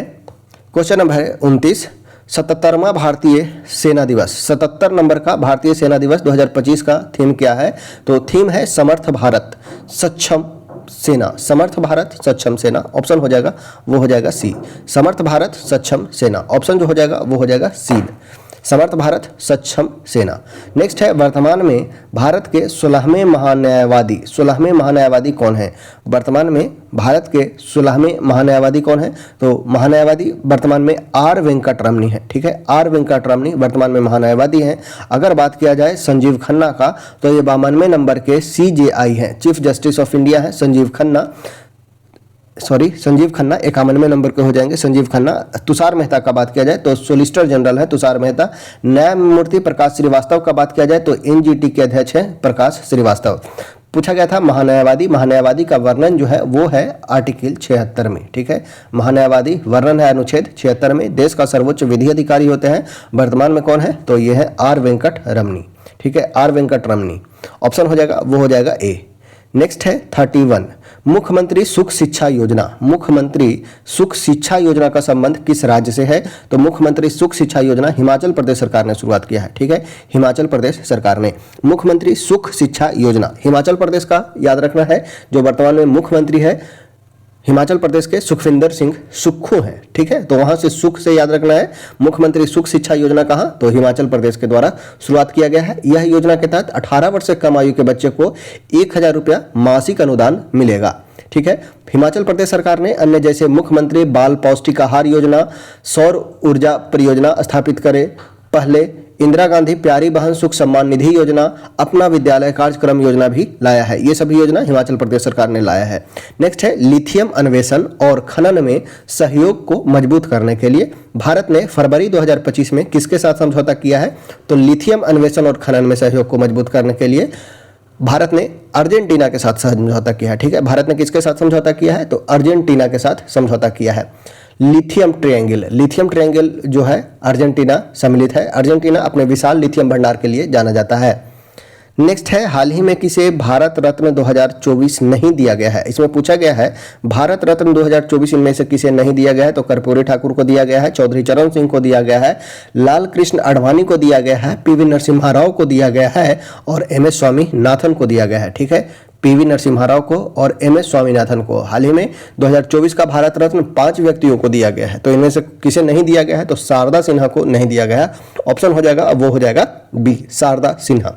क्वेश्चन नंबर 29, 77वां भारतीय सेना दिवस, 77 नंबर का भारतीय सेना दिवस 2025 का थीम क्या है? तो थीम है समर्थ भारत सक्षम सेना, समर्थ भारत सक्षम सेना। ऑप्शन हो जाएगा वो हो जाएगा सी, समर्थ भारत सक्षम सेना। ऑप्शन जो हो जाएगा वो हो जाएगा सी, समर्थ भारत सक्षम सेना। नेक्स्ट है, वर्तमान में भारत के 16वें महान्यायवादी, 16वें महान्यायवादी कौन है? वर्तमान में भारत के 16वें महान्यायवादी कौन है? तो महान्यायवादी वर्तमान में आर वेंकटरमणी है। ठीक है, आर वेंकटरमणी वर्तमान में महान्यायवादी हैं। अगर बात किया जाए संजीव खन्ना का तो ये 52वें नंबर के CJI हैं, चीफ जस्टिस ऑफ इंडिया है संजीव खन्ना। संजीव खन्ना 51वें नंबर के हो जाएंगे संजीव खन्ना। तुषार मेहता का बात किया जाए तो सोलिसिटर जनरल है तुषार मेहता। न्यायमूर्ति प्रकाश श्रीवास्तव का बात किया जाए तो एनजीटी के अध्यक्ष हैं प्रकाश श्रीवास्तव। पूछा गया था महान्यायवादी का वर्णन जो है वो है आर्टिकल 76 में, ठीक है। महान्यायवादी वर्णन है अनुच्छेद 76 में। देश का सर्वोच्च विधि अधिकारी होते हैं वर्तमान में कौन है, तो ये है आर वेंकट रमनी, ठीक है, आर वेंकट रमनी। ऑप्शन हो जाएगा वो हो जाएगा ए। नेक्स्ट है 31, मुख्यमंत्री सुख शिक्षा योजना। मुख्यमंत्री सुख शिक्षा योजना का संबंध किस राज्य से है, तो मुख्यमंत्री सुख शिक्षा योजना हिमाचल प्रदेश सरकार ने शुरुआत किया है, ठीक है, हिमाचल प्रदेश सरकार ने। मुख्यमंत्री सुख शिक्षा योजना हिमाचल प्रदेश का याद रखना है। जो वर्तमान में मुख्यमंत्री है हिमाचल प्रदेश के सुखविंदर सिंह सुक्खू हैं, ठीक है, तो वहां से सुख से याद रखना है। मुख्यमंत्री सुख शिक्षा योजना कहां, तो हिमाचल प्रदेश के द्वारा शुरुआत किया गया है। यह योजना के तहत 18 वर्ष से कम आयु के बच्चे को 1000 रुपया मासिक अनुदान मिलेगा, ठीक है। हिमाचल प्रदेश सरकार ने अन्य जैसे मुख्यमंत्री बाल पौष्टिक आहार योजना, सौर ऊर्जा परियोजना स्थापित करे, पहले इंदिरा गांधी प्यारी बहन सुख सम्मान निधि योजना, अपना विद्यालय कार्यक्रम योजना भी लाया है। ये सभी योजना हिमाचल प्रदेश सरकार ने लाया है। नेक्स्ट है लिथियम अन्वेषण और खनन में सहयोग को मजबूत करने के लिए भारत ने फरवरी 2025 में किसके साथ समझौता किया है, तो लिथियम अन्वेषण और खनन में सहयोग को मजबूत करने के लिए भारत ने अर्जेंटीना के साथ समझौता किया है, ठीक है। भारत ने किसके साथ समझौता किया है, तो अर्जेंटीना के साथ समझौता किया है। लिथियम ट्रायंगल जो है अर्जेंटीना सम्मिलित है। अर्जेंटीना अपने विशाल लिथियम भंडार के लिए जाना जाता है। नेक्स्ट है हाल ही में किसे भारत रत्न 2024 नहीं दिया गया है। इसमें पूछा गया है भारत रत्न 2024 इनमें से किसे नहीं दिया गया है, तो कर्पूरी ठाकुर को दिया गया है, चौधरी चरण सिंह को दिया गया है, लाल कृष्ण आडवाणी को दिया गया है, पीवी नरसिम्हा राव को दिया गया है और एमएस स्वामीनाथन को दिया गया है, ठीक है। पीवी नरसिम्हा राव को और एमएस स्वामीनाथन को हाल ही में 2024 का भारत रत्न 5 व्यक्तियों को दिया गया है। तो इनमें से किसे नहीं दिया गया है, तो शारदा सिन्हा को नहीं दिया गया। ऑप्शन हो जाएगा वो हो जाएगा बी, शारदा सिन्हा।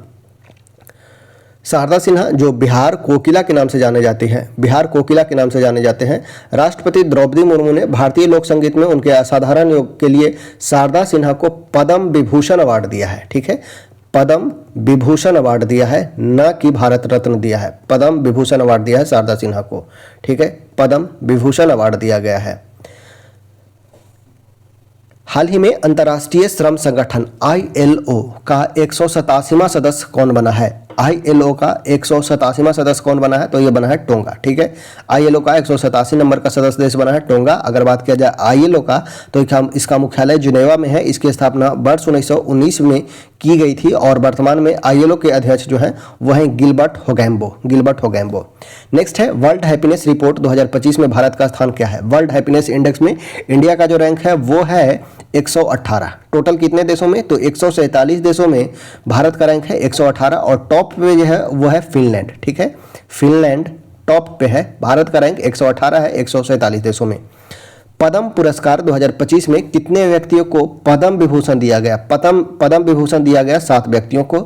शारदा सिन्हा जो बिहार कोकिला के नाम से जाने जाती हैं, बिहार कोकिला के नाम से जाने जाते हैं। राष्ट्रपति द्रौपदी मुर्मू ने भारतीय लोक संगीत में उनके असाधारण योग के लिए शारदा सिन्हा को पद्म विभूषण अवार्ड दिया है, ठीक है, पद्म विभूषण अवार्ड दिया है, न कि भारत रत्न दिया है। पद्म विभूषण अवार्ड दिया है शारदा सिन्हा को, ठीक है, पद्म विभूषण अवार्ड दिया गया है। हाल ही में अंतर्राष्ट्रीय श्रम संगठन ILO का 187वां सदस्य कौन बना है, ILO का 187वां सदस्य कौन बना है, तो ये बना है टोंगा, ठीक है। ILO का 187 नंबर का सदस्य देश बना है टोंगा। अगर बात किया जाए ILO का, तो इसका मुख्यालय जिनेवा में है। इसकी स्थापना वर्ष 1919 में की गई थी और वर्तमान में ILO के अध्यक्ष जो हैं वह हैं गिलबर्ट होगैम्बो। नेक्स्ट है वर्ल्ड हैप्पीनेस रिपोर्ट 2025 में भारत का स्थान क्या है। वर्ल्ड हैप्पीनेस इंडेक्स में इंडिया का जो रैंक है वो है 118। टोटल कितने देशों में, तो 147 देशों में भारत का रैंक है 118 और टॉप पे जो है वो है फिनलैंड, ठीक है, फिनलैंड टॉप पे है। भारत का रैंक 118 है 147 देशों में। पद्म पुरस्कार 2025 में कितने व्यक्तियों को पद्म विभूषण दिया गया, पद्म विभूषण दिया गया 7 व्यक्तियों को,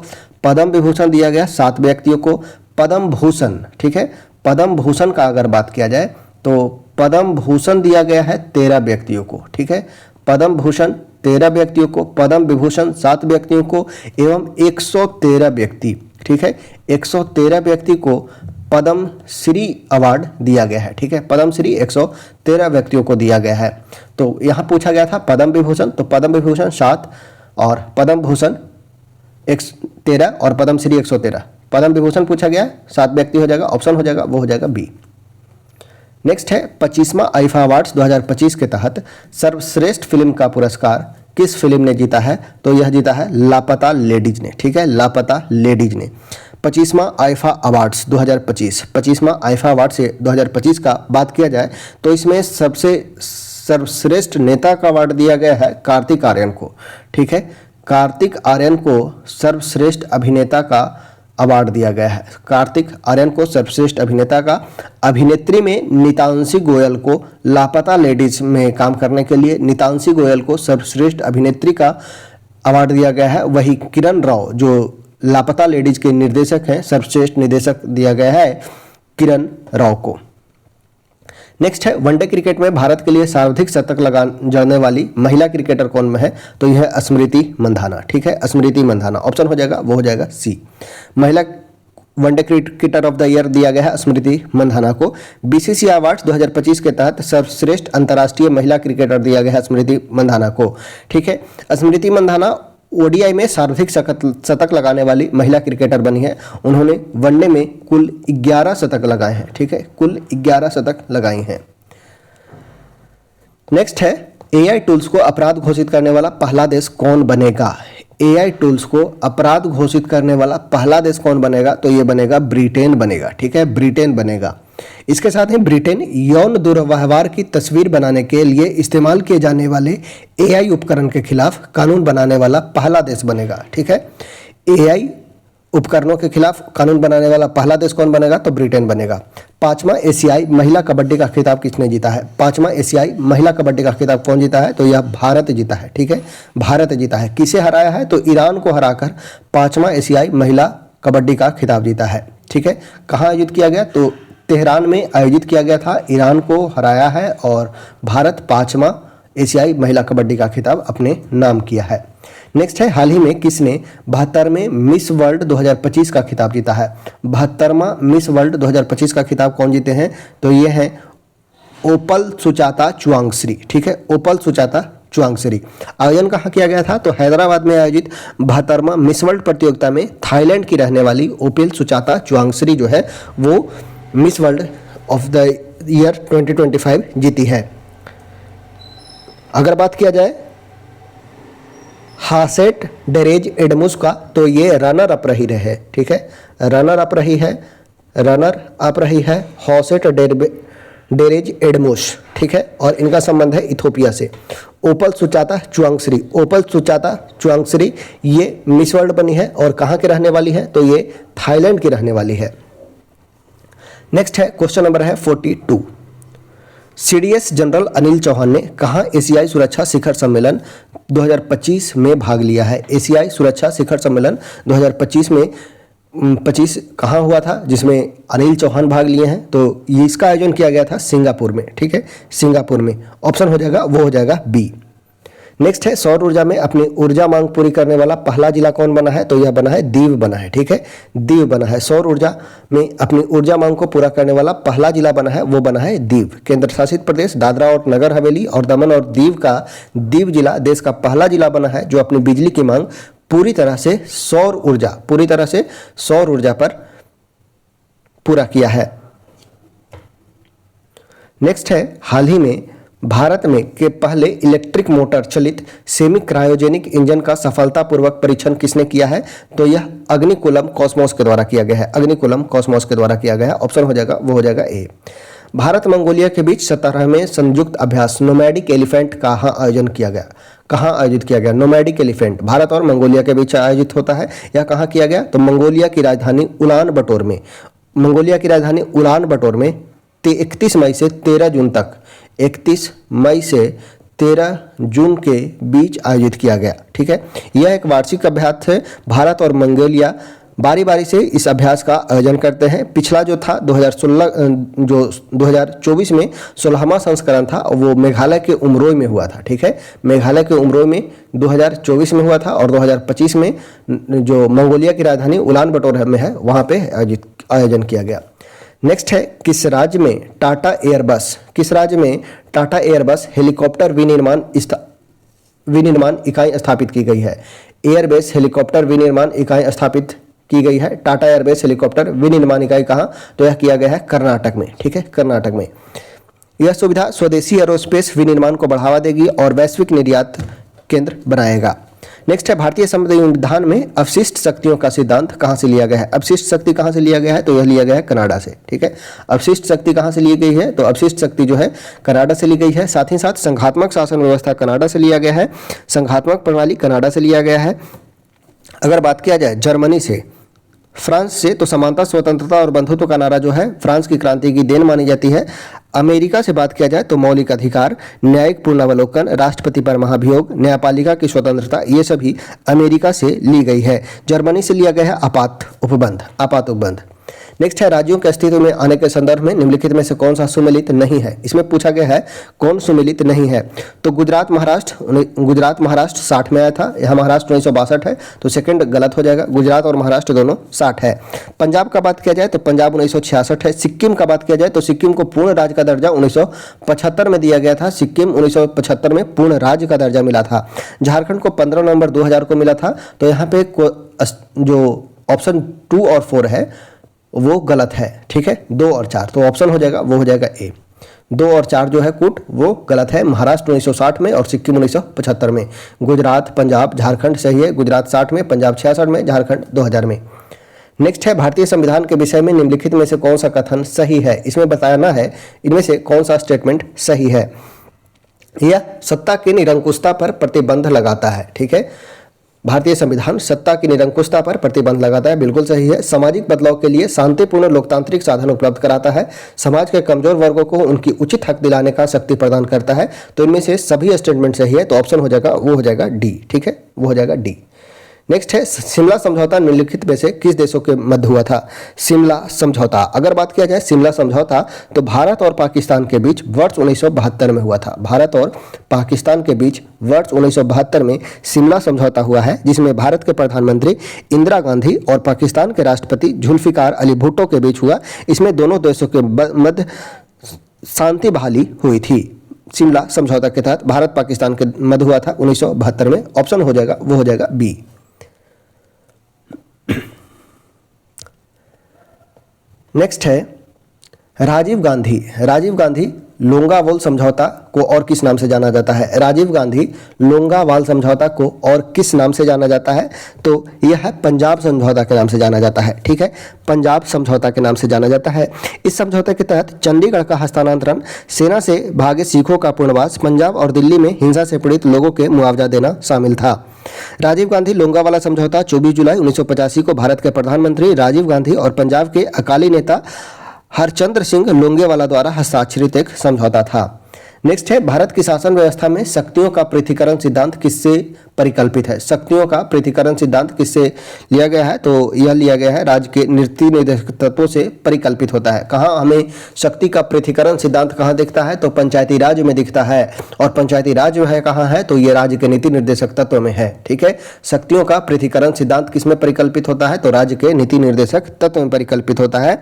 पद्म विभूषण दिया गया 7 व्यक्तियों को। पद्म भूषण, ठीक है, पद्म भूषण का अगर बात किया जाए तो पद्म भूषण दिया गया है 13 व्यक्तियों को, ठीक है, पद्म भूषण 13 व्यक्तियों को, पद्म विभूषण 7 व्यक्तियों को एवं 113 व्यक्ति, ठीक है, 113 व्यक्ति को पद्म श्री अवार्ड दिया गया है, ठीक है, पद्म श्री 113 व्यक्तियों को दिया गया है। तो यहाँ पूछा गया था पद्म विभूषण, तो पद्म विभूषण 7 और पद्म भूषण 13 और पद्म श्री 113। पद्म विभूषण पूछा गया 7 व्यक्ति हो जाएगा, ऑप्शन हो जाएगा वो हो जाएगा बी। नेक्स्ट है 25वां आईफा अवार्ड्स 2025 के तहत सर्वश्रेष्ठ फिल्म का पुरस्कार किस फिल्म ने जीता है, तो यह जीता है लापता लेडीज ने, ठीक है, लापता लेडीज ने। 25वां आईफा अवार्ड्स 2025, 25वां आईफा अवार्ड से 2025 का बात किया जाए तो इसमें सबसे सर्वश्रेष्ठ नेता का अवार्ड दिया गया है कार्तिक आर्यन को, ठीक है, कार्तिक आर्यन को सर्वश्रेष्ठ अभिनेता का अवार्ड दिया गया है। कार्तिक आर्यन को सर्वश्रेष्ठ अभिनेता का। अभिनेत्री में नीतांशी गोयल को लापता लेडीज में काम करने के लिए नीतांशी गोयल को सर्वश्रेष्ठ अभिनेत्री का अवार्ड दिया गया है। वही किरण राव जो लापता लेडीज के निर्देशक हैं, सर्वश्रेष्ठ निर्देशक दिया गया है किरण राव को। नेक्स्ट है वनडे क्रिकेट में भारत के लिए सर्वाधिक शतक लगाने वाली महिला क्रिकेटर कौन में है, तो यह है स्मृति मंधाना, ठीक है, स्मृति मंधाना। ऑप्शन हो जाएगा वो हो जाएगा सी। महिला one day cricketer of the year दिया गया है स्मृति मंधाना को। बीसीसीआई अवार्ड्स 2025 के तहत सर्वश्रेष्ठ अंतर्राष्ट्रीय महिला क्रिकेटर दिया गया है स्मृति मंधाना को। ठीक है, स्मृति मंधाना ओडीआई में सर्वाधिक शतक लगाने वाली महिला क्रिकेटर बनी है। उन्होंने वनडे में कुल 11 शतक लगाए हैं। ठीक है, कुल 11 शतक लगाए हैं। नेक्स्ट है, एआई टूल्स को अपराध घोषित करने वाला पहला देश कौन बनेगा? एआई टूल्स को अपराध घोषित करने वाला पहला देश कौन बनेगा? तो ये बनेगा ब्रिटेन बनेगा। ठीक है, ब्रिटेन बनेगा। इसके साथ ही ब्रिटेन यौन दुर्व्यवहार की तस्वीर बनाने के लिए इस्तेमाल किए जाने वाले एआई उपकरण के खिलाफ कानून बनाने वाला पहला देश बनेगा। ठीक है, एआई उपकरणों के खिलाफ कानून बनाने वाला पहला देश कौन बनेगा? तो ब्रिटेन बनेगा। 5वां एशियाई महिला कबड्डी का खिताब किसने जीता है? 5वां एशियाई महिला कबड्डी का खिताब कौन जीता है? तो यह भारत जीता है। ठीक है, भारत जीता है। किसे हराया है? तो ईरान को हराकर 5वां एशियाई महिला कबड्डी का खिताब जीता है। ठीक है, कहाँ आयोजित किया गया? तो तेहरान में आयोजित किया गया था। ईरान को हराया है और भारत 5वां एशियाई महिला कबड्डी का खिताब अपने नाम किया है। नेक्स्ट है, हाल ही में किसने 72वें मिस वर्ल्ड 2025 का खिताब जीता है? 72वां मिस वर्ल्ड 2025 का खिताब कौन जीते हैं? तो ये हैं ओपल सुचाता चुआंगश्री। ठीक है, ओपल सुचाता चुआंगश्री। आयोजन कहाँ किया गया था? तो हैदराबाद में आयोजित 72वां मिस वर्ल्ड प्रतियोगिता में थाईलैंड की रहने वाली ओपल सुचाता चुआंगश्री जो है वो miss world of the year 2025 जीती है। अगर बात किया जाए हासेट डेरेज एडमुस का, तो ये रनर अप रही है। ठीक है, रनर अप रही है हासेट डेरेज एडमुस। ठीक है, और इनका संबंध है इथोपिया से। ओपल सुचाता चुआंगश्री ये मिस वर्ल्ड बनी है और कहाँ की रहने वाली है? तो ये थाईलैंड की रहने वाली है। नेक्स्ट है, क्वेश्चन नंबर है 42। सीडीएस जनरल अनिल चौहान ने कहाँ एशियाई सुरक्षा शिखर सम्मेलन 2025 में भाग लिया है? एशियाई सुरक्षा शिखर सम्मेलन 2025 में 25 कहाँ हुआ था जिसमें अनिल चौहान भाग लिए हैं? तो ये इसका आयोजन किया गया था सिंगापुर में। ठीक है, सिंगापुर में। ऑप्शन हो जाएगा, वो हो जाएगा बी। नेक्स्ट है, सौर ऊर्जा में अपनी ऊर्जा मांग पूरी करने वाला पहला जिला कौन बना है? तो यह बना है दीव बना है। ठीक है, दीव बना है। सौर ऊर्जा में अपनी ऊर्जा मांग को पूरा करने वाला पहला जिला बना है, वो बना है दीव। केंद्र शासित प्रदेश दादरा और नगर हवेली और दमन और दीव का दीव जिला देश का पहला जिला बना है जो अपनी बिजली की मांग पूरी तरह से सौर ऊर्जा पर पूरा किया है। नेक्स्ट है, हाल ही में भारत में के पहले इलेक्ट्रिक मोटर चलित सेमी क्रायोजेनिक इंजन का सफलतापूर्वक परीक्षण किसने किया है? तो यह अग्निकुलम कॉस्मोस के द्वारा किया गया है। अग्निकुलम कॉस्मोस के द्वारा किया गया है। ऑप्शन हो जाएगा, वो हो जाएगा ए। भारत मंगोलिया के बीच 17वें संयुक्त अभ्यास नोमैडिक एलिफेंट कहाँ आयोजन किया गया? कहाँ आयोजित किया गया? नोमैडिक एलिफेंट भारत और मंगोलिया के बीच आयोजित होता है। यह कहाँ किया गया? तो मंगोलिया की राजधानी उलान बटोर में। मंगोलिया की राजधानी उलान बटोर में 31 मई से 13 जून तक 31 मई से 13 जून के बीच आयोजित किया गया। ठीक है, यह एक वार्षिक अभ्यास है। भारत और मंगोलिया बारी बारी से इस अभ्यास का आयोजन करते हैं। पिछला जो था 2024 में 16वां संस्करण था, वो मेघालय के उमरोई में हुआ था। ठीक है, मेघालय के उमरोई में 2024 में हुआ था और 2025 में जो मंगोलिया की राजधानी उलान बटोर में है वहाँ पे आयोजन किया गया। नेक्स्ट है, किस राज्य में टाटा एयरबस हेलीकॉप्टर विनिर्माण इकाई स्थापित की गई है? एयरबेस हेलीकॉप्टर विनिर्माण इकाई स्थापित की गई है। टाटा एयरबेस हेलीकॉप्टर विनिर्माण इकाई कहाँ? तो यह किया गया है कर्नाटक में। ठीक है, कर्नाटक में। यह सुविधा स्वदेशी एरोस्पेस विनिर्माण को बढ़ावा देगी और वैश्विक निर्यात केंद्र बनाएगा। नेक्स्ट है, भारतीय संविधान में अवशिष्ट शक्तियों का सिद्धांत कहाँ से लिया गया है? अवशिष्ट शक्ति कहाँ से लिया गया है? तो यह लिया गया है कनाडा से। ठीक है, अवशिष्ट शक्ति कहाँ से ली गई है? तो अवशिष्ट शक्ति जो है कनाडा से ली गई है। साथ ही साथ संघात्मक शासन व्यवस्था कनाडा से लिया गया है। संघात्मक प्रणाली कनाडा से लिया गया है। अगर बात किया जाए जर्मनी से, फ्रांस से, तो समानता, स्वतंत्रता और बंधुत्व का नारा जो है फ्रांस की क्रांति की देन मानी जाती है। अमेरिका से बात किया जाए तो मौलिक अधिकार, न्यायिक पूर्णावलोकन, राष्ट्रपति पर महाभियोग, न्यायपालिका की स्वतंत्रता, ये सभी अमेरिका से ली गई है। जर्मनी से लिया गया है आपात उपबंध। नेक्स्ट है राज्यों के अस्तित्व में आने के संदर्भ में निम्नलिखित में से कौन सा सुमेलित नहीं है। इसमें पूछा गया है कौन सुमेलित नहीं है। तो गुजरात महाराष्ट्र 60 में आया था, यहाँ महाराष्ट्र 1962 है, तो सेकंड गलत हो जाएगा। गुजरात और महाराष्ट्र दोनों 60 है। पंजाब का बात किया जाए तो पंजाब 1966 है। सिक्किम का बात किया जाए तो सिक्किम को पूर्ण राज्य का दर्जा 1975 में दिया गया था। सिक्किम 1975 में पूर्ण राज्य का दर्जा मिला था। झारखंड को 15 नवंबर 2000 को मिला था। तो यहाँ पे जो ऑप्शन 2 और 4 है वो गलत है, ठीक है। 2 और 4 तो ऑप्शन हो जाएगा, वो हो जाएगा ए। 2 और 4 जो है कूट वो गलत है। महाराष्ट्र 1960 में और सिक्किम 1975 में। गुजरात, पंजाब, झारखंड सही है। गुजरात 60 में, पंजाब 66 में, झारखंड 2000 में। नेक्स्ट है भारतीय संविधान के विषय में निम्नलिखित में से कौन सा कथन सही है। इसमें बताना है इनमें से कौन सा स्टेटमेंट सही है। यह सत्ता की निरंकुशता पर प्रतिबंध लगाता है, ठीक है। भारतीय संविधान सत्ता की निरंकुशता पर प्रतिबंध लगाता है, बिल्कुल सही है। सामाजिक बदलाव के लिए शांतिपूर्ण लोकतांत्रिक साधन उपलब्ध कराता है। समाज के कमजोर वर्गों को उनकी उचित हक दिलाने का शक्ति प्रदान करता है। तो इनमें से सभी स्टेटमेंट सही है, तो ऑप्शन हो जाएगा, वो हो जाएगा डी, ठीक है, वो हो जाएगा डी। नेक्स्ट है शिमला समझौता निम्नलिखित में से किस देशों के मध्य हुआ था। शिमला समझौता, अगर बात किया जाए शिमला समझौता तो भारत और पाकिस्तान के बीच वर्ष 1972 में हुआ था। भारत और पाकिस्तान के बीच वर्ष 1972 में शिमला समझौता हुआ है, जिसमें भारत के प्रधानमंत्री इंदिरा गांधी और पाकिस्तान के राष्ट्रपति जुल्फिकार अली भुट्टो के बीच हुआ। इसमें दोनों देशों के मध्य शांति बहाली हुई थी। शिमला समझौता के तहत भारत पाकिस्तान के मध्य हुआ था 1972 में। ऑप्शन हो जाएगा, वो हो जाएगा बी। नेक्स्ट है राजीव गांधी लोंगावाल समझौता को और किस नाम से जाना जाता है। राजीव गांधी लोंगावाल समझौता को और किस नाम से जाना जाता है, तो यह है पंजाब समझौता के नाम से जाना जाता है, ठीक है। पंजाब समझौता के नाम से जाना जाता है। इस समझौते के तहत चंडीगढ़ का हस्तांतरण, सेना से भागे सिखों का पुनर्वास, पंजाब और दिल्ली में हिंसा से पीड़ित लोगों के मुआवजा देना शामिल था। राजीव गांधी लोंगावाला समझौता 24 जुलाई 1985 को भारत के प्रधानमंत्री राजीव गांधी और पंजाब के अकाली नेता हरचंद्र सिंह लोंगेवाला द्वारा हस्ताक्षरित एक समझौता था। नेक्स्ट है भारत की शासन व्यवस्था में शक्तियों का पृथक्करण सिद्धांत किससे परिकल्पित है। शक्तियों का पृथक्करण सिद्धांत किससे लिया गया है, तो यह लिया गया है राज्य के नीति निर्देशक तत्वों से परिकल्पित होता है। कहाँ हमें शक्ति का पृथक्करण सिद्धांत कहाँ दिखता है, तो पंचायती राज में दिखता है। और पंचायती राज जो है कहाँ है, तो ये राज्य के नीति निर्देशक तत्व में है, ठीक है। शक्तियों का पृथक्करण सिद्धांत किसमें परिकल्पित होता है, तो राज्य के नीति निर्देशक तत्व में परिकल्पित होता है।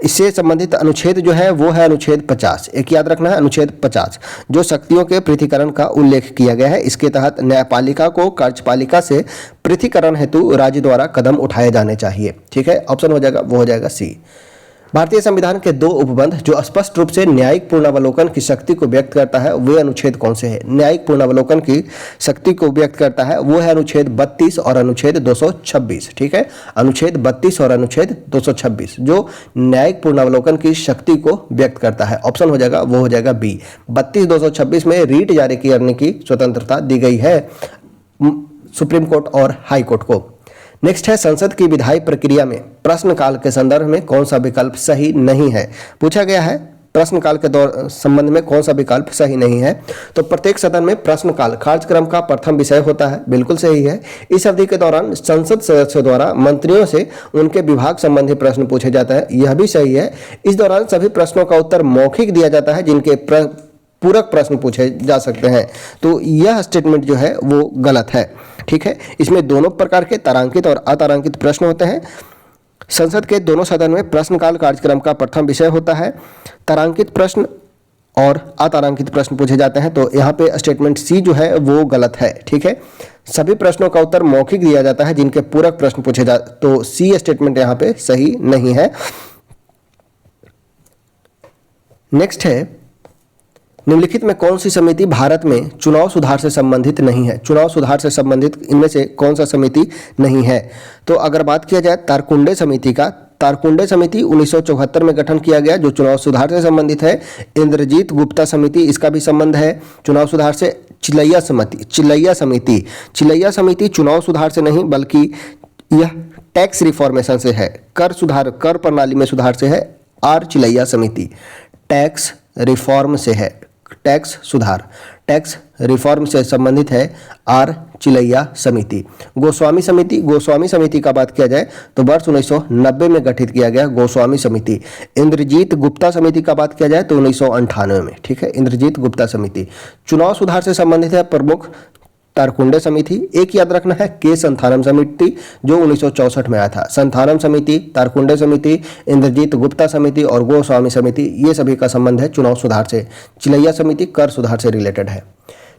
इससे संबंधित अनुच्छेद जो है वो है अनुच्छेद 50। एक याद रखना है, अनुच्छेद 50 जो शक्तियों के पृथक्करण का उल्लेख किया गया है। इसके तहत न्यायपालिका को कार्यपालिका से पृथक्करण हेतु राज्य द्वारा कदम उठाए जाने चाहिए, ठीक है। ऑप्शन हो जाएगा, वो हो जाएगा सी। भारतीय संविधान के 2 उपबंध जो स्पष्ट रूप से न्यायिक पूर्णावलोकन की शक्ति को व्यक्त करता है वे अनुच्छेद कौन से हैं। न्यायिक पूर्णावलोकन की शक्ति को व्यक्त करता है वो है अनुच्छेद 32 और अनुच्छेद 226, ठीक है। अनुच्छेद 32 और अनुच्छेद 226 जो न्यायिक पूर्णावलोकन की शक्ति को व्यक्त करता है। ऑप्शन हो जाएगा, वो हो जाएगा बी। 32-226 में रीट जारी करने की स्वतंत्रता दी गई है सुप्रीम कोर्ट और हाई कोर्ट को। नेक्स्ट है संसद की विधायी प्रक्रिया में प्रश्नकाल के संदर्भ में कौन सा विकल्प सही नहीं है। पूछा गया है प्रश्नकाल के संबंध में कौन सा विकल्प सही नहीं है, तो प्रत्येक सदन में प्रश्नकाल कार्यक्रम का प्रथम विषय होता है, बिल्कुल सही है। इस अवधि के दौरान संसद सदस्यों द्वारा मंत्रियों से उनके विभाग संबंधी प्रश्न पूछे जाता है, यह भी सही है। इस दौरान सभी प्रश्नों का उत्तर मौखिक दिया जाता है जिनके पूरक प्रश्न पूछे जा सकते हैं। तो यह स्टेटमेंट जो है वो गलत है, ठीक है। इसमें दोनों प्रकार के तारांकित और अतारांकित प्रश्न होते हैं। संसद के दोनों सदन में प्रश्नकाल कार्यक्रम का प्रथम विषय होता है। तारांकित प्रश्न और अतारांकित प्रश्न पूछे जाते हैं। तो यहाँ पे स्टेटमेंट सी जो है वो गलत है, ठीक है। सभी प्रश्नों का उत्तर मौखिक दिया जाता है जिनके पूरक प्रश्न पूछे जाते, तो सी स्टेटमेंट यहाँ पे सही नहीं है। नेक्स्ट है निम्नलिखित में कौन सी समिति भारत में चुनाव सुधार से संबंधित नहीं है। चुनाव सुधार से संबंधित इनमें से कौन सा समिति नहीं है, तो अगर बात किया जाए तारकुंडे समिति का, तारकुंडे समिति 1974 में गठन किया गया जो चुनाव सुधार से संबंधित है। इंद्रजीत गुप्ता समिति, इसका भी संबंध है चुनाव सुधार से। चिलैया समिति चुनाव सुधार से नहीं बल्कि यह टैक्स रिफॉर्मेशन से है, कर सुधार, कर प्रणाली में सुधार से है। आर चिलैया समिति टैक्स रिफॉर्म से है, टैक्स सुधार। टैक्स रिफॉर्म से संबंधित है आर चिलैया समिति। गोस्वामी समिति का बात किया जाए तो वर्ष 1990 में गठित किया गया गोस्वामी समिति। इंद्रजीत गुप्ता समिति का बात किया जाए तो 1998 में, ठीक है, इंद्रजीत गुप्ता समिति। चुनाव सुधार से संबंधित है प्रमुख तारकुंडे समिति। एक याद रखना है के संथानम समिति जो 1964 में आया था। संथानम समिति, तारकुंडे समिति, इंद्रजीत गुप्ता समिति और गोस्वामी समिति, ये सभी का संबंध है चुनाव सुधार से। चिलैया समिति कर सुधार से रिलेटेड है।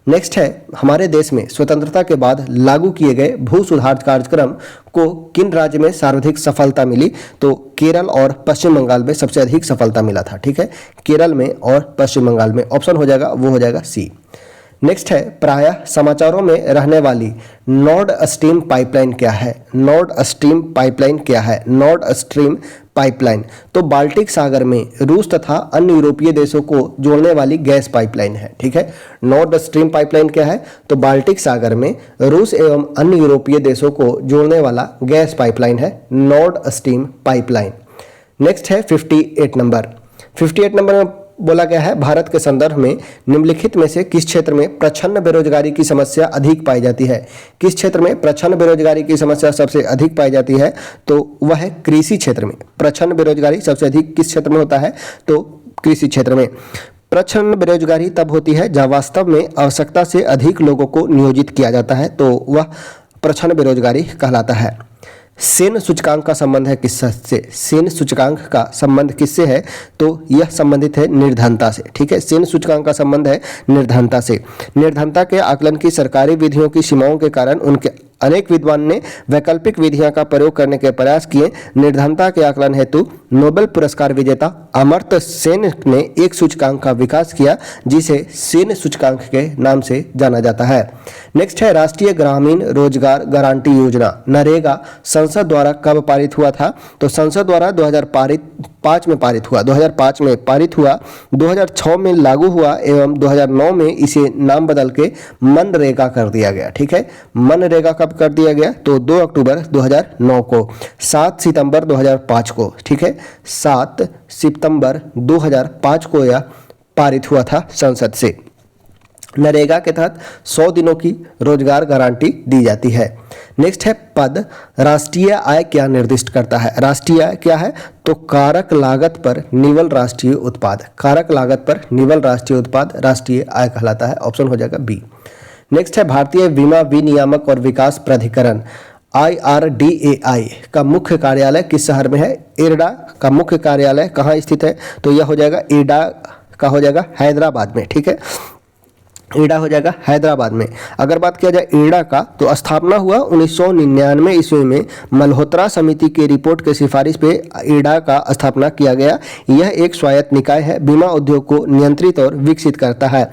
नेक्स्ट है, हमारे देश में स्वतंत्रता के बाद लागू किए गए भू सुधार कार्यक्रम को किन राज्य में सर्वाधिक सफलता मिली? तो केरल और पश्चिम बंगाल में सबसे अधिक सफलता मिला था, ठीक है, केरल में और पश्चिम बंगाल में। ऑप्शन हो जाएगा, वो हो जाएगा सी। नेक्स्ट है, प्रायः समाचारों में रहने वाली नॉर्ड स्ट्रीम पाइपलाइन क्या है? नॉर्ड स्ट्रीम पाइपलाइन क्या है? नॉर्ड स्ट्रीम पाइपलाइन तो बाल्टिक सागर में रूस तथा अन्य यूरोपीय देशों को जोड़ने वाली गैस पाइपलाइन है, ठीक है। नॉर्ड स्ट्रीम पाइपलाइन क्या है? तो बाल्टिक सागर में रूस एवं अन्य यूरोपीय देशों को जोड़ने वाला गैस पाइपलाइन है नॉर्ड स्ट्रीम पाइपलाइन। नेक्स्ट है 58 नंबर में बोला गया है, भारत के संदर्भ में निम्नलिखित में से किस क्षेत्र में प्रच्छन्न बेरोजगारी की समस्या अधिक पाई जाती है? किस क्षेत्र में प्रच्छन्न बेरोजगारी की समस्या सबसे अधिक पाई जाती है? तो वह है कृषि क्षेत्र में। प्रच्छन्न बेरोजगारी सबसे अधिक किस क्षेत्र में होता है? तो कृषि क्षेत्र में। प्रच्छन्न बेरोजगारी तब होती है जब वास्तव में आवश्यकता से अधिक लोगों को नियोजित किया जाता है, तो वह प्रच्छन्न बेरोजगारी कहलाता है। सेन सूचकांक का संबंध है किससे? सेन सूचकांक का संबंध किससे है? तो यह संबंधित है निर्धनता से, ठीक है। सेन सूचकांक का संबंध है निर्धनता से। निर्धनता के आकलन की सरकारी विधियों की सीमाओं के कारण उनके अनेक विद्वान ने वैकल्पिक विधियां का प्रयोग करने के प्रयास किए। निर्धनता के आकलन हेतु नोबेल पुरस्कार विजेता अमर्त्य सेन ने एक सूचकांक का विकास किया जिसे सेन सूचकांक के नाम से जाना जाता है। नेक्स्ट है, राष्ट्रीय ग्रामीण रोजगार गारंटी योजना नरेगा संसद द्वारा कब पारित हुआ था? तो संसद द्वारा 2005 में पारित हुआ। 2006 में लागू हुआ एवं 2009 में इसे नाम बदल के मनरेगा कर दिया गया, ठीक है। मनरेगा कब कर दिया गया? तो 2 अक्टूबर 2009 को, 7 सितंबर 2005 को, ठीक है, 7 सितंबर 2005 को यह पारित हुआ था संसद से। नरेगा के तहत 100 दिनों की रोजगार गारंटी दी जाती है। नेक्स्ट है पद, राष्ट्रीय आय क्या निर्दिष्ट करता है? राष्ट्रीय आय क्या है? तो कारक लागत पर निवल राष्ट्रीय उत्पाद। कारक लागत पर निवल राष्ट्रीय उत्पाद राष्ट्रीय आय कहलाता है। ऑप्शन हो जाएगा बी। नेक्स्ट है, भारतीय बीमा विनियामक और विकास प्राधिकरण IRDAI का मुख्य कार्यालय किस शहर में है? इरडा का मुख्य कार्यालय कहाँ स्थित है? तो यह हो जाएगा इरडा का हो जाएगा हैदराबाद में, ठीक है। ईडा हो जाएगा हैदराबाद में। अगर बात किया जाए ईडा का, तो स्थापना हुआ 1999 ईस्वी में मल्होत्रा समिति की रिपोर्ट के सिफारिश पे ईडा का स्थापना किया गया। यह एक स्वायत्त निकाय है, बीमा उद्योग को नियंत्रित और विकसित करता है।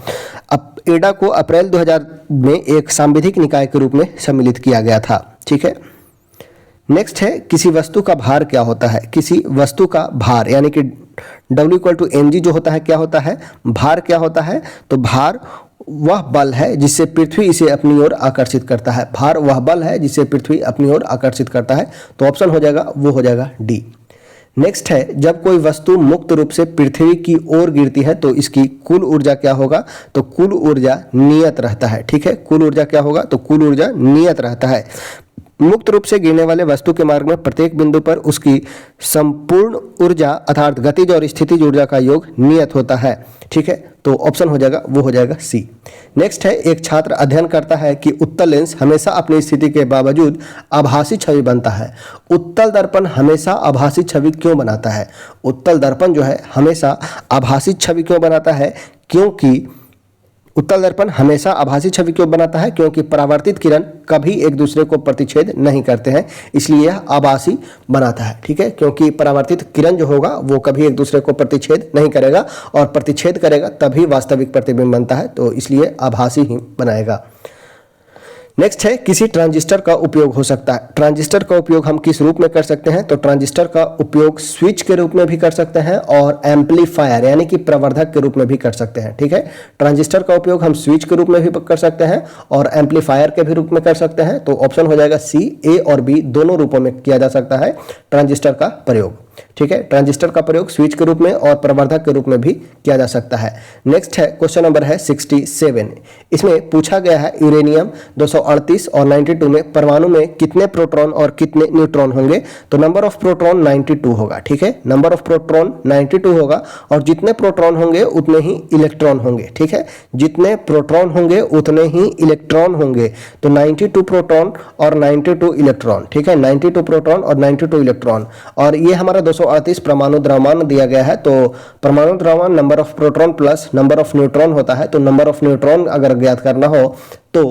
अब ईडा को अप्रैल 2000 में एक सांविधिक निकाय के रूप में सम्मिलित किया गया था, ठीक है। नेक्स्ट है, किसी वस्तु का भार क्या होता है? किसी वस्तु का भार यानी कि W=mg जो होता है क्या होता है? भार क्या होता है? तो भार वह बल है जिससे पृथ्वी इसे अपनी ओर आकर्षित करता है। भार वह बल है जिससे पृथ्वी अपनी ओर आकर्षित करता है। तो ऑप्शन हो जाएगा, वो हो जाएगा डी। नेक्स्ट है, जब कोई वस्तु मुक्त रूप से पृथ्वी की ओर गिरती है तो इसकी कुल ऊर्जा क्या होगा? तो कुल ऊर्जा नियत रहता है, ठीक है। कुल ऊर्जा क्या होगा? तो कुल ऊर्जा नियत रहता है। मुक्त रूप से गिरने वाले वस्तु के मार्ग में प्रत्येक बिंदु पर उसकी संपूर्ण ऊर्जा अर्थात गतिज और स्थितिज ऊर्जा का योग नियत होता है, ठीक है। तो ऑप्शन हो जाएगा, वो हो जाएगा सी। नेक्स्ट है, एक छात्र अध्ययन करता है कि उत्तल लेंस हमेशा अपनी स्थिति के बावजूद आभासी छवि बनता है। उत्तल दर्पण हमेशा आभासी छवि क्यों बनाता है? उत्तल दर्पण जो है हमेशा आभासी छवि क्यों बनाता है? क्योंकि उत्तल दर्पण हमेशा आभासी छवि क्यों बनाता है? क्योंकि परावर्तित किरण कभी एक दूसरे को प्रतिच्छेद नहीं करते हैं, इसलिए यह आभासी बनाता है, ठीक है। क्योंकि परावर्तित किरण जो होगा वो कभी एक दूसरे को प्रतिच्छेद नहीं करेगा और प्रतिच्छेद करेगा तभी वास्तविक प्रतिबिंब बनता है, तो इसलिए आभासी ही बनाएगा। नेक्स्ट है, किसी ट्रांजिस्टर का उपयोग हो सकता है। ट्रांजिस्टर का उपयोग हम किस रूप में कर सकते हैं? तो ट्रांजिस्टर का उपयोग स्विच के रूप में भी कर सकते हैं और एम्पलीफायर यानी कि प्रवर्धक के रूप में भी कर सकते हैं, ठीक है। ट्रांजिस्टर का उपयोग हम स्विच के रूप में भी कर सकते हैं और एम्पलीफायर के भी रूप में कर सकते हैं। तो ऑप्शन हो जाएगा सी। ए और बी दोनों रूपों में किया जा सकता है ट्रांजिस्टर का प्रयोग। ठीक है। ट्रांजिस्टर का प्रयोग स्विच के रूप में और प्रवर्धक के रूप में भी किया जा सकता है। नेक्स्ट है क्वेश्चन नंबर है 67। इसमें पूछा गया है यूरेनियम 238 और 92 में परमाणु में कितने प्रोटॉन और कितने न्यूट्रॉन होंगे। तो नंबर ऑफ प्रोटॉन 92 होगा, ठीक है। नंबर ऑफ प्रोटॉन 92 होगा और जितने प्रोटॉन होंगे उतने ही इलेक्ट्रॉन होंगे, ठीक है। जितने प्रोटॉन होंगे उतने ही इलेक्ट्रॉन होंगे। तो 92 प्रोटॉन और 92 इलेक्ट्रॉन, ठीक है। 92 प्रोटॉन और 92 इलेक्ट्रॉन, और ये हमारा 238 परमाणु द्रव्यमान दिया गया है। तो परमाणु द्रव्यमान number of proton plus number of neutron होता है। तो नंबर ऑफ न्यूट्रॉन अगर ज्ञात करना हो तो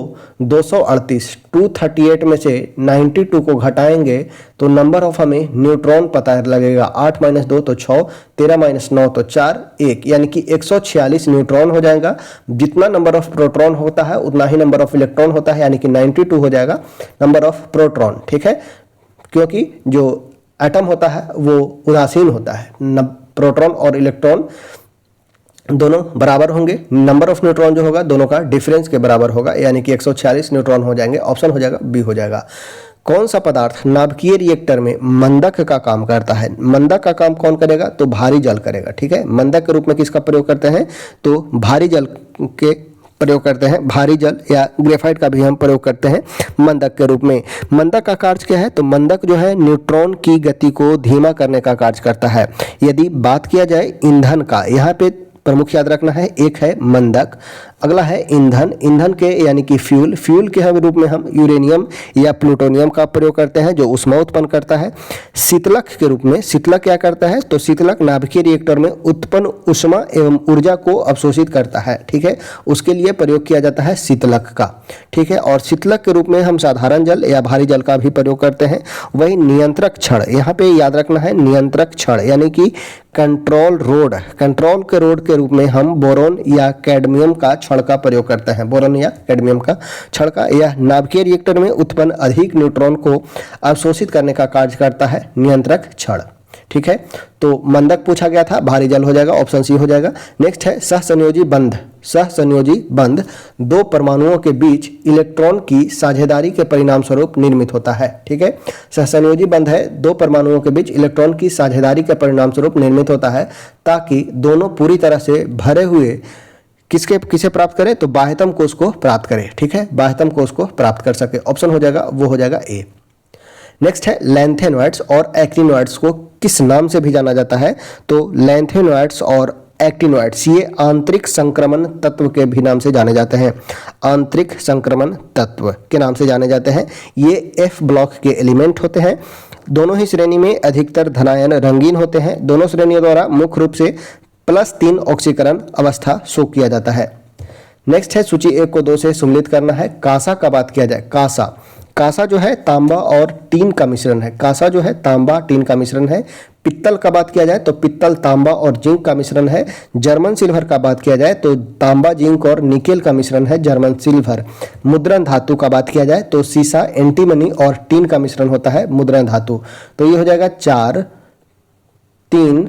238 238 में से 92 को घटाएंगे तो नंबर ऑफ हमें न्यूट्रॉन पता लगेगा। 8 - 2 तो 6, 13 - 9 तो 4, 1, यानी कि 146 न्यूट्रॉन हो जाएगा। जितना नंबर ऑफ प्रोटॉन होता है उतना ही नंबर ऑफ इलेक्ट्रॉन होता है, यानी कि 92 हो जाएगा नंबर ऑफ प्रोटॉन, ठीक है। क्योंकि जो एटम होता है वो उदासीन होता है, प्रोटॉन और इलेक्ट्रॉन दोनों बराबर होंगे। नंबर ऑफ न्यूट्रॉन जो होगा दोनों का डिफरेंस के बराबर होगा, यानी कि 146 न्यूट्रॉन हो जाएंगे। ऑप्शन हो जाएगा बी हो जाएगा। कौन सा पदार्थ नाभिकीय रिएक्टर में मंदक का काम करता है। मंदक का काम कौन करेगा, तो भारी जल करेगा, ठीक है। मंदक के रूप में किसका प्रयोग करते हैं, तो भारी जल के प्रयोग करते हैं। भारी जल या ग्रेफाइट का भी हम प्रयोग करते हैं मंदक के रूप में। मंदक का कार्य क्या है, तो मंदक जो है न्यूट्रॉन की गति को धीमा करने का कार्य करता है। यदि बात किया जाए ईंधन का, यहाँ पे प्रमुख याद रखना है, एक है मंदक, अगला है ईंधन। ईंधन के यानी कि फ्यूल, फ्यूल के हम रूप में हम यूरेनियम या प्लूटोनियम का प्रयोग करते हैं जो ऊष्मा उत्पन्न करता है। शीतलक के रूप में, शीतलक क्या करता है, तो शीतलक नाभिकीय रिएक्टर में उत्पन्न ऊष्मा एवं ऊर्जा को अवशोषित करता है, ठीक है। उसके लिए प्रयोग किया जाता है शीतलक का, ठीक है। और शीतलक के रूप में हम साधारण जल या भारी जल का भी प्रयोग करते हैं। वही नियंत्रक छड़, यहाँ पे याद रखना है नियंत्रक छड़, यानी कि कंट्रोल रोड, कंट्रोल के रोड के रूप में हम बोरोन या कैडमियम का छड़ का प्रयोग करते हैं। बोरोन या कैडमियम का छड़ का, यह नाभिकीय रिएक्टर में उत्पन्न अधिक न्यूट्रॉन को अवशोषित करने का कार्य करता है नियंत्रक छड़, ठीक है। तो मंदक पूछा गया था, भारी जल हो जाएगा, ऑप्शन सी हो जाएगा। नेक्स्ट है सहसंयोजी बंध। सहसंयोजी बंध दो परमाणुओं के बीच इलेक्ट्रॉन की साझेदारी के परिणाम स्वरूप निर्मित होता है, ठीक है। सहसंयोजी बंध है दो परमाणुओं के बीच इलेक्ट्रॉन की साझेदारी के परिणाम स्वरूप निर्मित होता है, ताकि दोनों पूरी तरह से भरे हुए किसे प्राप्त करें, तो बाह्यतम कोश को प्राप्त करें, ठीक है। बाह्यतम कोश को प्राप्त कर सके, ऑप्शन हो जाएगा वो हो जाएगा ए। नेक्स्ट है लैंथेनॉइड्स और एक्टिनॉइड्स को किस नाम से भी जाना जाता है, तो लैंथेनॉइड्स और एक्टिनॉइड्स ये आंतरिक संक्रमण तत्व के भी नाम से जाने जाते हैं। आंतरिक संक्रमण तत्व के नाम से जाने जाते हैं। ये एफ ब्लॉक के एलिमेंट होते हैं। दोनों ही श्रेणी में अधिकतर धनायन रंगीन होते हैं। दोनों श्रेणियों द्वारा मुख्य रूप से +3 ऑक्सीकरण अवस्था शो किया जाता है। नेक्स्ट है सूची 1 को 2 से सम्मिलित करना है। कांसा का बात किया जाए, कांसा, कांसा जो है तांबा और टीन का मिश्रण है। कांसा जो है तांबा टीन का मिश्रण है। पित्तल का बात किया जाए तो पित्तल तांबा और जिंक का मिश्रण है। जर्मन सिल्वर का बात किया जाए तो तांबा जिंक और निकेल का मिश्रण है जर्मन सिल्वर। मुद्रण धातु का बात किया जाए तो सीसा एंटीमनी और टीन का मिश्रण होता है मुद्रण धातु। तो ये हो जाएगा 4 3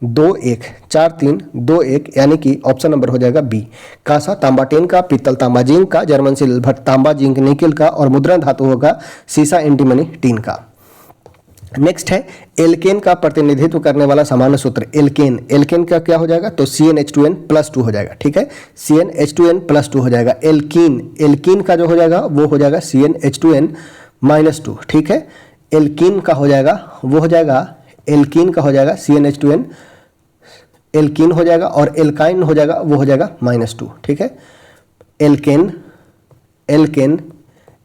2 1, 4 3 2 1, यानी कि ऑप्शन नंबर हो जाएगा बी। कांसा तांबा टीन का, पित्तल तांबा जिंक का, जर्मन सिल्वर तांबा जिंक निकेल का, और मुद्रण धातु होगा सीसा एंटीमनी टीन का। नेक्स्ट है एल्केन का प्रतिनिधित्व करने वाला सामान्य सूत्र। एल्केन, एल्केन का क्या हो जाएगा, तो CnH2n+2 हो जाएगा, ठीक है। CnH2n+2 हो जाएगा। एल्कीन, एल्कीन का जो हो जाएगा वो हो जाएगा CnH2n-2, ठीक है। एल्कीन का हो जाएगा वो हो जाएगा, एल्कीन का हो जाएगा CnH2n, एल्कीन हो जाएगा, और एल्काइन हो जाएगा वो हो जाएगा -2, ठीक है। एल्केन, एल्केन,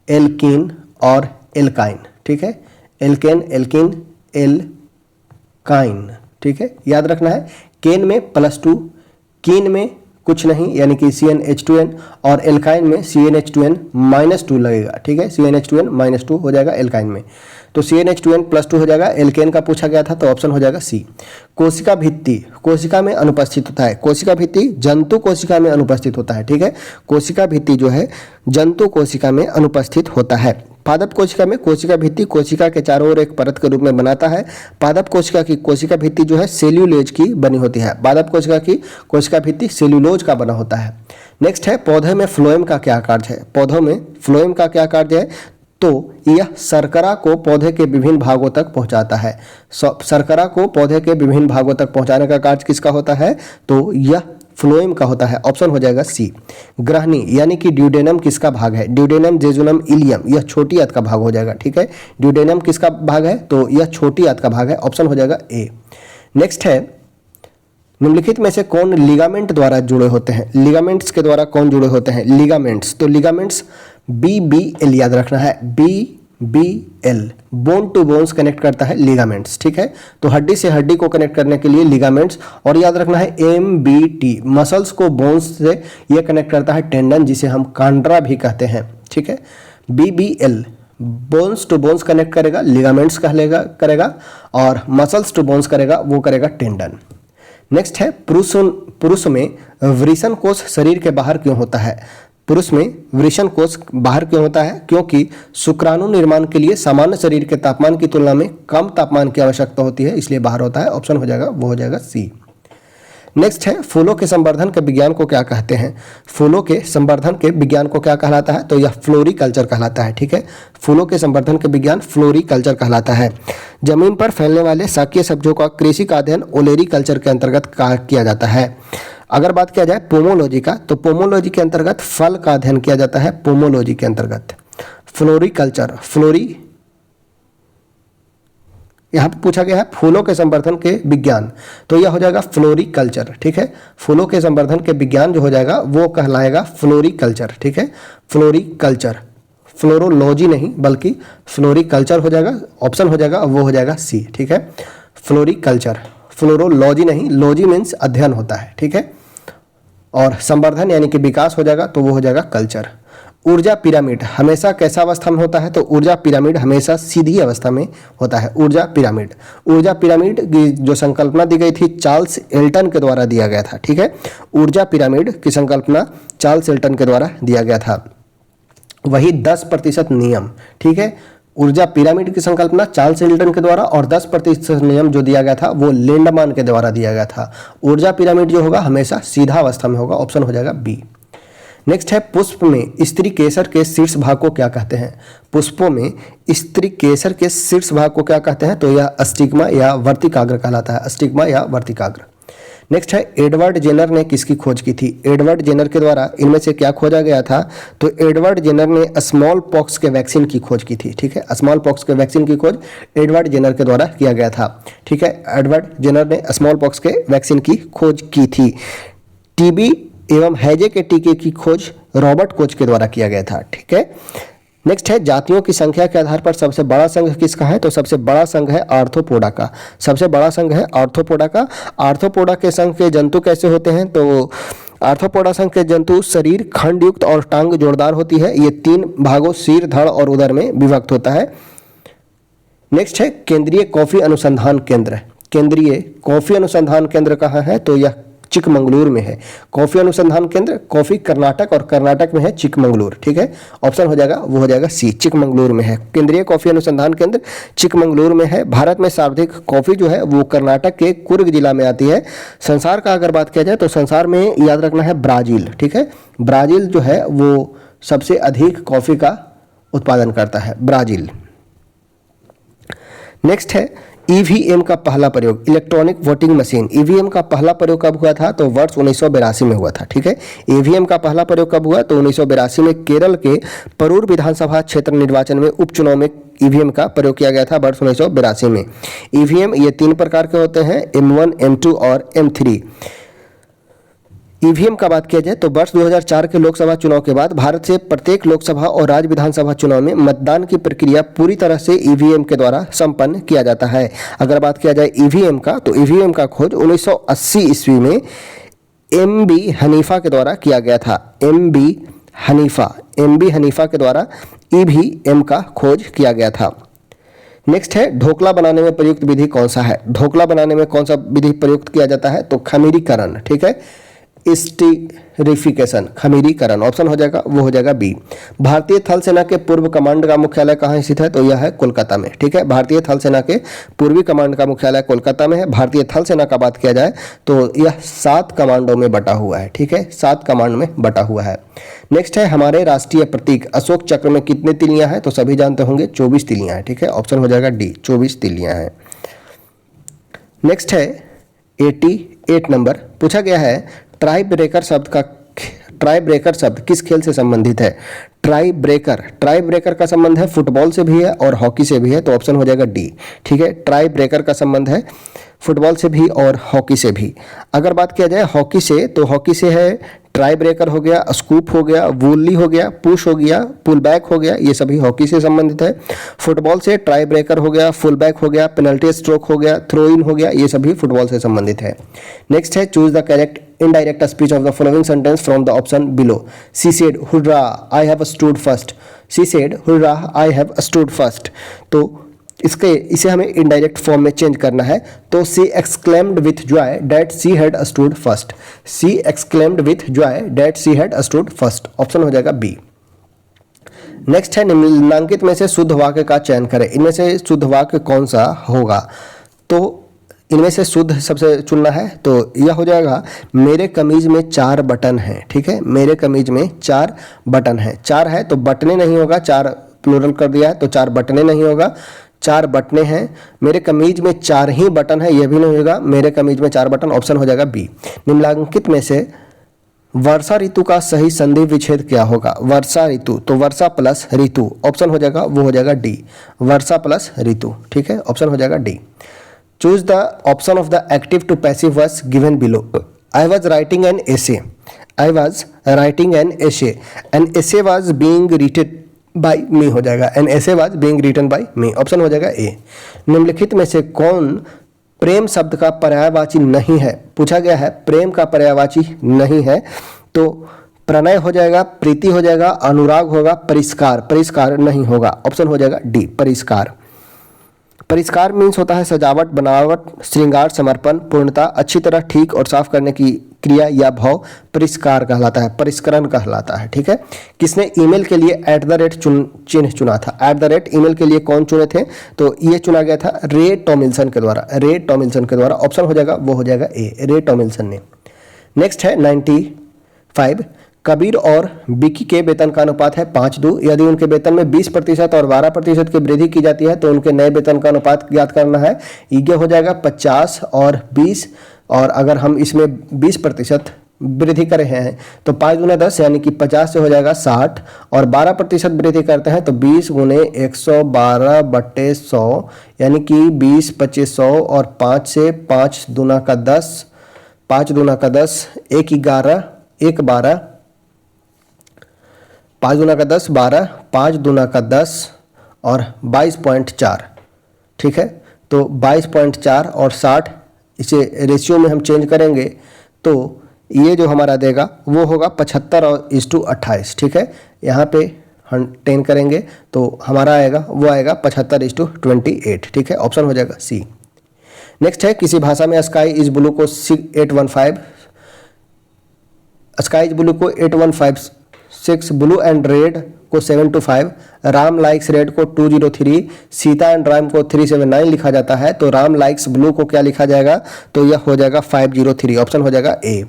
एल्कीन और एल्काइन, ठीक है। एल्केन, एल्कीन, एल्काइन, ठीक है। याद रखना है केन में +2, कीन में कुछ नहीं यानी कि CnH2n, और एल्काइन में CnH2n-2 लगेगा, ठीक है। CnH2n-2 हो जाएगा एल्काइन में। तो CnH2n+2 हो जाएगा। एल्केन का पूछा गया था तो ऑप्शन हो जाएगा सी। कोशिका भित्ति कोशिका में अनुपस्थित होता है। कोशिका भित्ति जंतु कोशिका में अनुपस्थित होता है, ठीक है। कोशिका भित्ति जो है जंतु कोशिका में अनुपस्थित होता है। पादप कोशिका में कोशिका भित्ति कोशिका के चारों ओर एक परत के रूप में बनाता है। पादप कोशिका की कोशिका भित्ति जो है सेल्यूलोज की बनी होती है। पादप कोशिका की कोशिका भित्ति सेल्यूलोज का बना होता है। नेक्स्ट है पौधे में फ्लोएम का क्या कार्य है। पौधों में फ्लोएम का क्या कार्य है, तो यह शर्करा को पौधे के विभिन्न भागों तक पहुंचाता है। शर्करा को पौधे के विभिन्न भागों तक पहुंचाने का कार्य किसका होता है? तो यह फ्लोएम का होता है। ऑप्शन हो जाएगा सी। ग्रहणी यानी कि ड्यूडेनम किसका भाग है? ड्यूडेनम जेजुनम इलियम, यह छोटी आंत का भाग हो जाएगा। ठीक है, ड्यूडेनम किसका भाग है? तो यह छोटी आंत का भाग है। ऑप्शन हो जाएगा ए। नेक्स्ट है, निम्नलिखित में से कौन लिगामेंट द्वारा जुड़े होते हैं? लिगामेंट्स के द्वारा कौन जुड़े होते हैं? लिगामेंट्स, तो लिगामेंट्स BBL याद रखना है, BBL, bone to bones connect करता है लिगामेंट्स। ठीक है, तो हड्डी से हड्डी को कनेक्ट करने के लिए लिगामेंट्स। और याद रखना है MBT, मसल्स को बोन्स से यह कनेक्ट करता है टेंडन, जिसे हम कांड्रा भी कहते हैं। ठीक है, BBL bones to bones connect करेगा, लिगामेंट्स करेगा, और मसल्स टू बोन्स करेगा, वो करेगा टेंडन। नेक्स्ट है, पुरुष में वृषण कोष शरीर के बाहर क्यों होता है? पुरुष में वृषण कोष बाहर क्यों होता है? क्योंकि शुक्राणु निर्माण के लिए सामान्य शरीर के तापमान की तुलना में कम तापमान की आवश्यकता होती है, इसलिए बाहर होता है। ऑप्शन हो जाएगा, वो हो जाएगा सी। नेक्स्ट है, फूलों के संवर्धन के विज्ञान को क्या कहते हैं? फूलों के संवर्धन के विज्ञान को क्या कहलाता है? तो यह फ्लोरिकल्चर कहलाता है। ठीक है, फूलों के संवर्धन के विज्ञान फ्लोरिकल्चर कहलाता है। जमीन पर फैलने वाले शाकीय सब्जियों का कृषि का अध्ययन ओलेरीकल्चर के अंतर्गत किया जाता है। अगर बात किया जाए पोमोलॉजी का, तो पोमोलॉजी के अंतर्गत फल का अध्ययन किया जाता है। पोमोलॉजी के अंतर्गत फ्लोरिकल्चर, यहाँ पे पूछा गया है फूलों के संवर्धन के विज्ञान, तो यह हो जाएगा फ्लोरिकल्चर। ठीक है, फूलों के संवर्धन के विज्ञान जो हो जाएगा वो कहलाएगा फ्लोरिकल्चर। ठीक है, फ्लोरिकल्चर, फ्लोरोलॉजी नहीं बल्कि फ्लोरिकल्चर हो जाएगा। ऑप्शन हो जाएगा, वो हो जाएगा सी। ठीक है, फ्लोरिकल्चर, फ्लोरोलॉजी नहीं, लॉजी मीन्स अध्ययन होता है। ठीक है, और संवर्धन यानी कि विकास हो जाएगा, तो वो हो जाएगा कल्चर। ऊर्जा पिरामिड हमेशा कैसा अवस्था में होता है? तो ऊर्जा पिरामिड हमेशा सीधी अवस्था में होता है। ऊर्जा पिरामिड की जो संकल्पना दी गई थी चार्ल्स एल्टन के द्वारा दिया गया था। ठीक है, ऊर्जा पिरामिड की संकल्पना चार्ल्स एल्टन के द्वारा दिया गया था। वही 10% नियम। ठीक है, ऊर्जा पिरामिड की संकल्पना चार्ल्स एल्टन के द्वारा, और 10% नियम जो दिया गया था वो लेंडमान के द्वारा दिया गया था। ऊर्जा पिरामिड जो होगा हमेशा सीधा अवस्था में होगा। ऑप्शन हो जाएगा बी। नेक्स्ट है, पुष्प में स्त्री केसर के शीर्ष भाग को क्या कहते हैं? पुष्पों में स्त्री केसर के शीर्ष भाग को क्या कहते हैं? तो यह अस्टिग्मा या वर्तिकाग्र कहलाता है। अस्टिग्मा या वर्तिकाग्र। नेक्स्ट है, एडवर्ड जेनर ने किसकी खोज की थी? एडवर्ड जेनर के द्वारा इनमें से क्या खोजा गया था? तो एडवर्ड जेनर ने स्मॉल पॉक्स के वैक्सीन की खोज की थी। ठीक है, स्मॉल पॉक्स के वैक्सीन की खोज एडवर्ड जेनर के द्वारा किया गया था। ठीक है, एडवर्ड जेनर ने स्मॉल पॉक्स के वैक्सीन की खोज की थी। टीबी एवं हैजे के टीके की खोज रॉबर्ट कोच के द्वारा किया गया था। ठीक है, नेक्स्ट है, जातियों की संख्या के आधार पर सबसे बड़ा संघ किसका है? तो सबसे बड़ा संघ है आर्थ्रोपोडा का। सबसे बड़ा संघ है आर्थ्रोपोडा का। आर्थ्रोपोडा के संघ के जंतु कैसे होते हैं? तो आर्थ्रोपोडा संघ के जंतु शरीर खंड युक्त और टांग जोरदार होती है। ये 3 भागों सिर, धड़ और उदर में विभक्त होता है। नेक्स्ट है, केंद्रीय कॉफी अनुसंधान केंद्र। केंद्रीय कॉफी अनुसंधान केंद्र कहाँ है? तो यह चिकमंगलुरु में है। कॉफी अनुसंधान केंद्र, कॉफी कर्नाटक, और कर्नाटक में है चिकमंगलुरु। ठीक है, ऑप्शन हो जाएगा, वो हो जाएगा सी। चिकमंगलुरु में है केंद्रीय कॉफी अनुसंधान केंद्र, चिकमंगलुरु में है। भारत में सर्वाधिक कॉफी जो है वो कर्नाटक के कुर्ग जिला में आती है। संसार का अगर बात किया जाए तो संसार में याद रखना है ब्राजील। ठीक है, ब्राजील जो है वो सबसे अधिक कॉफी का उत्पादन करता है, ब्राजील। नेक्स्ट है, ईवीएम का पहला प्रयोग, इलेक्ट्रॉनिक वोटिंग मशीन। ईवीएम का पहला प्रयोग कब हुआ था? तो वर्ष 1982 में हुआ था। ठीक है, ईवीएम का पहला प्रयोग कब हुआ? तो 1982 में केरल के परूर विधानसभा क्षेत्र निर्वाचन में उपचुनाव में ईवीएम का प्रयोग किया गया था, वर्ष 1982 में। ईवीएम ये 3 प्रकार के होते हैं, M1, M2 और M3। ईवीएम का बात किया जाए तो वर्ष 2004 के लोकसभा चुनाव के बाद भारत से प्रत्येक लोकसभा और राज्य विधानसभा चुनाव में मतदान की प्रक्रिया पूरी तरह से ईवीएम के द्वारा संपन्न किया जाता है। अगर बात किया जाए ईवीएम का, तो ईवीएम का खोज 1980 ईस्वी में MB हनीफा के द्वारा किया गया था। MB हनीफा के द्वारा ईवीएम का खोज किया गया था। नेक्स्ट है, ढोकला बनाने में प्रयुक्त विधि कौन सा है? ढोकला बनाने में कौन सा विधि प्रयुक्त किया जाता है? तो खमीरीकरण। ठीक है, स्टीरिफिकेशन, खमीरीकरण, ऑप्शन हो जाएगा वो हो जाएगा बी। भारतीय थल सेना के पूर्व कमांड का मुख्यालय कहाँ स्थित है? तो यह है कोलकाता में, ठीक है। भारतीय थल सेना के पूर्वी कमांड का मुख्यालय कोलकाता में है। भारतीय थल सेना का बात किया जाए तो यह 7 कमांडों में बटा हुआ है, ठीक है, 7 कमांड में बटा हुआ है। नेक्स्ट है हमारे राष्ट्रीय प्रतीक अशोक चक्र में कितने तिलियां हैं? तो सभी जानते होंगे 24 तिलियां हैं, ठीक है, ऑप्शन हो जाएगा डी, 24 तिलियां हैं। नेक्स्ट है 88 नंबर, पूछा गया है ट्राई ब्रेकर शब्द किस खेल से संबंधित है? ट्राई ब्रेकर का संबंध है फुटबॉल से भी है और हॉकी से भी है, तो ऑप्शन हो जाएगा डी, ठीक है। ट्राई ब्रेकर का संबंध है फुटबॉल से भी और हॉकी से भी। अगर बात किया जाए हॉकी से, तो हॉकी से है ट्राई ब्रेकर हो गया, स्कूप हो गया, वूली हो गया, पुश हो गया, पुल बैक हो गया, ये सभी हॉकी से संबंधित है। फुटबॉल से ट्राई ब्रेकर हो गया, फुल बैक हो गया, पेनल्टी स्ट्रोक हो गया, थ्रो इन हो गया, ये सभी फुटबॉल से संबंधित है। नेक्स्ट है choose the correct indirect speech of the following sentence from the option below. She said hurrah I have stood first, she said hurrah I have stood first, तो इसे हमें इनडायरेक्ट फॉर्म में चेंज करना है। तो she exclaimed with joy that she had stood first, she exclaimed with joy that she had stood first, option हो जाएगा बी। नेक्स्ट है निम्नलिखित में से शुद्ध वाक्य का चयन करें। इनमें से शुद्ध वाक्य कौन सा होगा? तो इनमें से शुद्ध सबसे चुनना है, तो यह हो जाएगा मेरे कमीज में 4 बटन हैं, ठीक है, मेरे कमीज में 4 बटन हैं। 4 है तो बटने नहीं होगा, 4 प्लूरल कर दिया है तो 4 बटने नहीं होगा, 4 बटने हैं। मेरे कमीज में 4 ही बटन है, यह भी नहीं होगा, मेरे कमीज में 4 बटन, ऑप्शन हो जाएगा बी। निम्नलिखित में से वर्षा ऋतु का सही संधि विच्छेद क्या होगा? वर्षा ऋतु, तो वर्षा प्लस ऋतु, ऑप्शन हो जाएगा वो हो जाएगा डी, वर्षा प्लस ऋतु, ठीक है, ऑप्शन हो जाएगा d. Choose the option of the active to passive verbs given below. I was writing an essay, I was writing an essay was being writed by me हो जाएगा, an essay was being written by me, option हो जाएगा ए। निम्नलिखित में से कौन प्रेम शब्द का पर्यायवाची नहीं है? पूछा गया है प्रेम का पर्यायवाची नहीं है, तो प्रणय हो जाएगा, प्रीति हो जाएगा, अनुराग होगा, परिष्कार नहीं होगा, ऑप्शन हो जाएगा डी, परिष्कार। परिष्कार मीन्स होता है सजावट, बनावट, श्रृंगार, समर्पण, पूर्णता, अच्छी तरह ठीक और साफ करने की क्रिया या भाव परिष्कार कहलाता है, परिष्करण कहलाता है, ठीक है। किसने ईमेल के लिए चिन्ह चुना था? ईमेल के लिए कौन चुने थे? तो ये चुना गया था रे टॉमिल्सन के द्वारा, ऑप्शन हो जाएगा वो हो जाएगा ए, रे टॉमिल्सन ने। नेक्स्ट है 95, कबीर और बिकी के वेतन का अनुपात है 5:2। यदि उनके वेतन में 20% और 12% की वृद्धि की जाती है तो उनके नए वेतन का अनुपात ज्ञात करना है। ये हो जाएगा 50 और 20, और अगर हम इसमें 20% वृद्धि कर रहे हैं तो 5 गुना 10 यानी कि 50 से हो जाएगा 60, और 12% वृद्धि करते हैं तो 20 गुने 112/100 यानी कि 20 25 100, और 5 से 5 दूना का 10, 5 दूना का 10, 1 11, 1 12, 5 दूना का 10 12, 5 दूना का 10 और 22.4, ठीक है। तो 22.4 और 60 इसे रेशियो में हम चेंज करेंगे तो ये जो हमारा देगा वो होगा 75:28, ठीक है। यहाँ पे हम 10 करेंगे तो हमारा आएगा वो आएगा 75:28, ठीक है, ऑप्शन हो जाएगा सी। नेक्स्ट है किसी भाषा में स्काई इज ब्लू को 815, ब्लू एंड रेड को 725, राम लाइक्स रेड को 203, सीता एंड राम को 379 लिखा जाता है, तो राम लाइक्स ब्लू को क्या लिखा जाएगा? तो यह हो जाएगा 503, ऑप्शन हो जाएगा ए।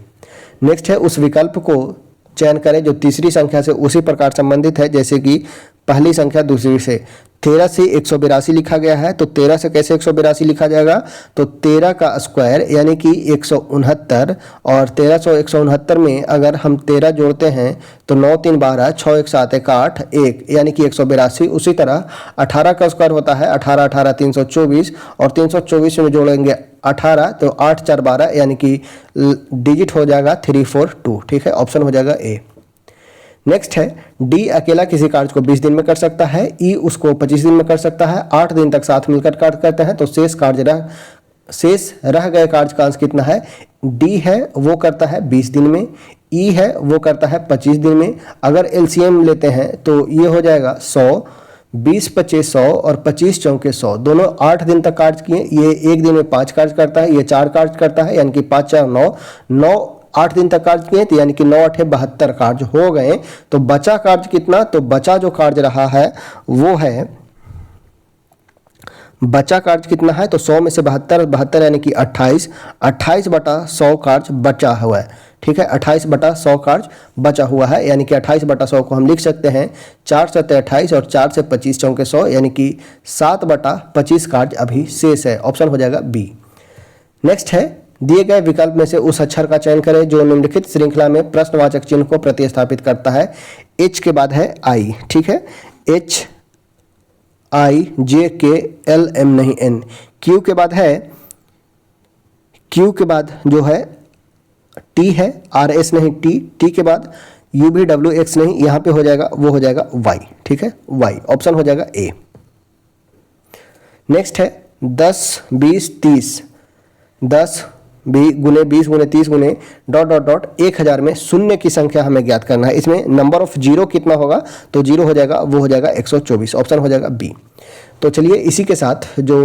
नेक्स्ट है उस विकल्प को चयन करें जो तीसरी संख्या से उसी प्रकार संबंधित है जैसे कि पहली संख्या दूसरी से। 13 से 182 लिखा गया है, तो 13 से कैसे 182 लिखा जाएगा? तो 13 का स्क्वायर यानी कि 169, और 13 से 169 में अगर हम 13 जोड़ते हैं तो 9 3 12, 6 1 7 1 8 1 यानी कि 182। उसी तरह 18 का स्क्वायर होता है 18 18 324, और 324 में जोड़ेंगे 18 तो 8 4 12 यानी कि डिजिट हो जाएगा 342, ठीक है, ऑप्शन हो जाएगा ए। नेक्स्ट है डी अकेला किसी कार्य को 20 दिन में कर सकता है, ई उसको 25 दिन में कर सकता है, 8 दिन तक साथ मिलकर कार्य करते हैं, तो शेष रह गए कार्य का अंश कितना है? डी है वो करता है 20 दिन में, ई है वो करता है 25 दिन में। अगर एलसीएम लेते हैं तो ये हो जाएगा 100, 20 25 100 और 25 चौके 100, दोनों 8 दिन तक कार्य किए। ये एक दिन में 5 कार्य करता है, ये 4 कार्य करता है, यानी कि 5 4 9, 8 दिन तक कार्य किए, तो यानी कि 9 8 72 कार्य हो गए। तो बचा कार्य कितना, तो बचा जो कार्य रहा है वो है, बचा कार्य कितना है, तो 100 में से 72, 72 यानी कि 28, 28 बटा 100 कार्य बचा हुआ है। ठीक है, 28 बटा 100 कार्य बचा हुआ है, यानी कि 28 बटा 100 को हम लिख सकते हैं 4 7 28 और 4 से 25 चौके 100, यानी कि 7 बटा 25 कार्य अभी शेष है। ऑप्शन हो जाएगा बी। नेक्स्ट है, दिए गए विकल्प में से उस अक्षर का चयन करें जो निम्नलिखित श्रृंखला में प्रश्नवाचक चिन्ह को प्रतिस्थापित करता है। एच के बाद है आई। ठीक है, एच आई जे के एल एम नहीं एन। क्यू के बाद है, क्यू के बाद जो है टी है, आर एस नहीं टी, टी के बाद यू भी डब्ल्यू एक्स नहीं, यहाँ पे हो जाएगा वो हो जाएगा वाई। ठीक है, वाई। ऑप्शन हो जाएगा ए। नेक्स्ट है 10 20 30, 10 गुने 20 गुने 30 गुने डॉट डॉट डॉट 1000 में शून्य की संख्या हमें ज्ञात करना है। इसमें नंबर ऑफ जीरो कितना होगा, तो जीरो हो जाएगा वो हो जाएगा 124। ऑप्शन हो जाएगा बी। तो चलिए इसी के साथ जो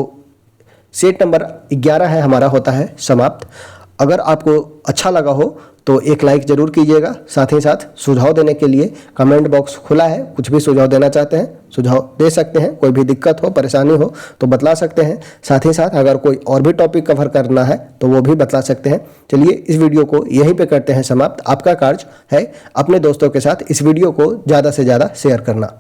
सेट नंबर 11 है हमारा होता है समाप्त। अगर आपको अच्छा लगा हो तो एक लाइक जरूर कीजिएगा। साथ ही साथ सुझाव देने के लिए कमेंट बॉक्स खुला है, कुछ भी सुझाव देना चाहते हैं सुझाव दे सकते हैं। कोई भी दिक्कत हो परेशानी हो तो बतला सकते हैं। साथ ही साथ अगर कोई और भी टॉपिक कवर करना है तो वो भी बतला सकते हैं। चलिए इस वीडियो को यहीं पे करते हैं समाप्त। आपका कार्य है अपने दोस्तों के साथ इस वीडियो को ज़्यादा से ज़्यादा शेयर करना।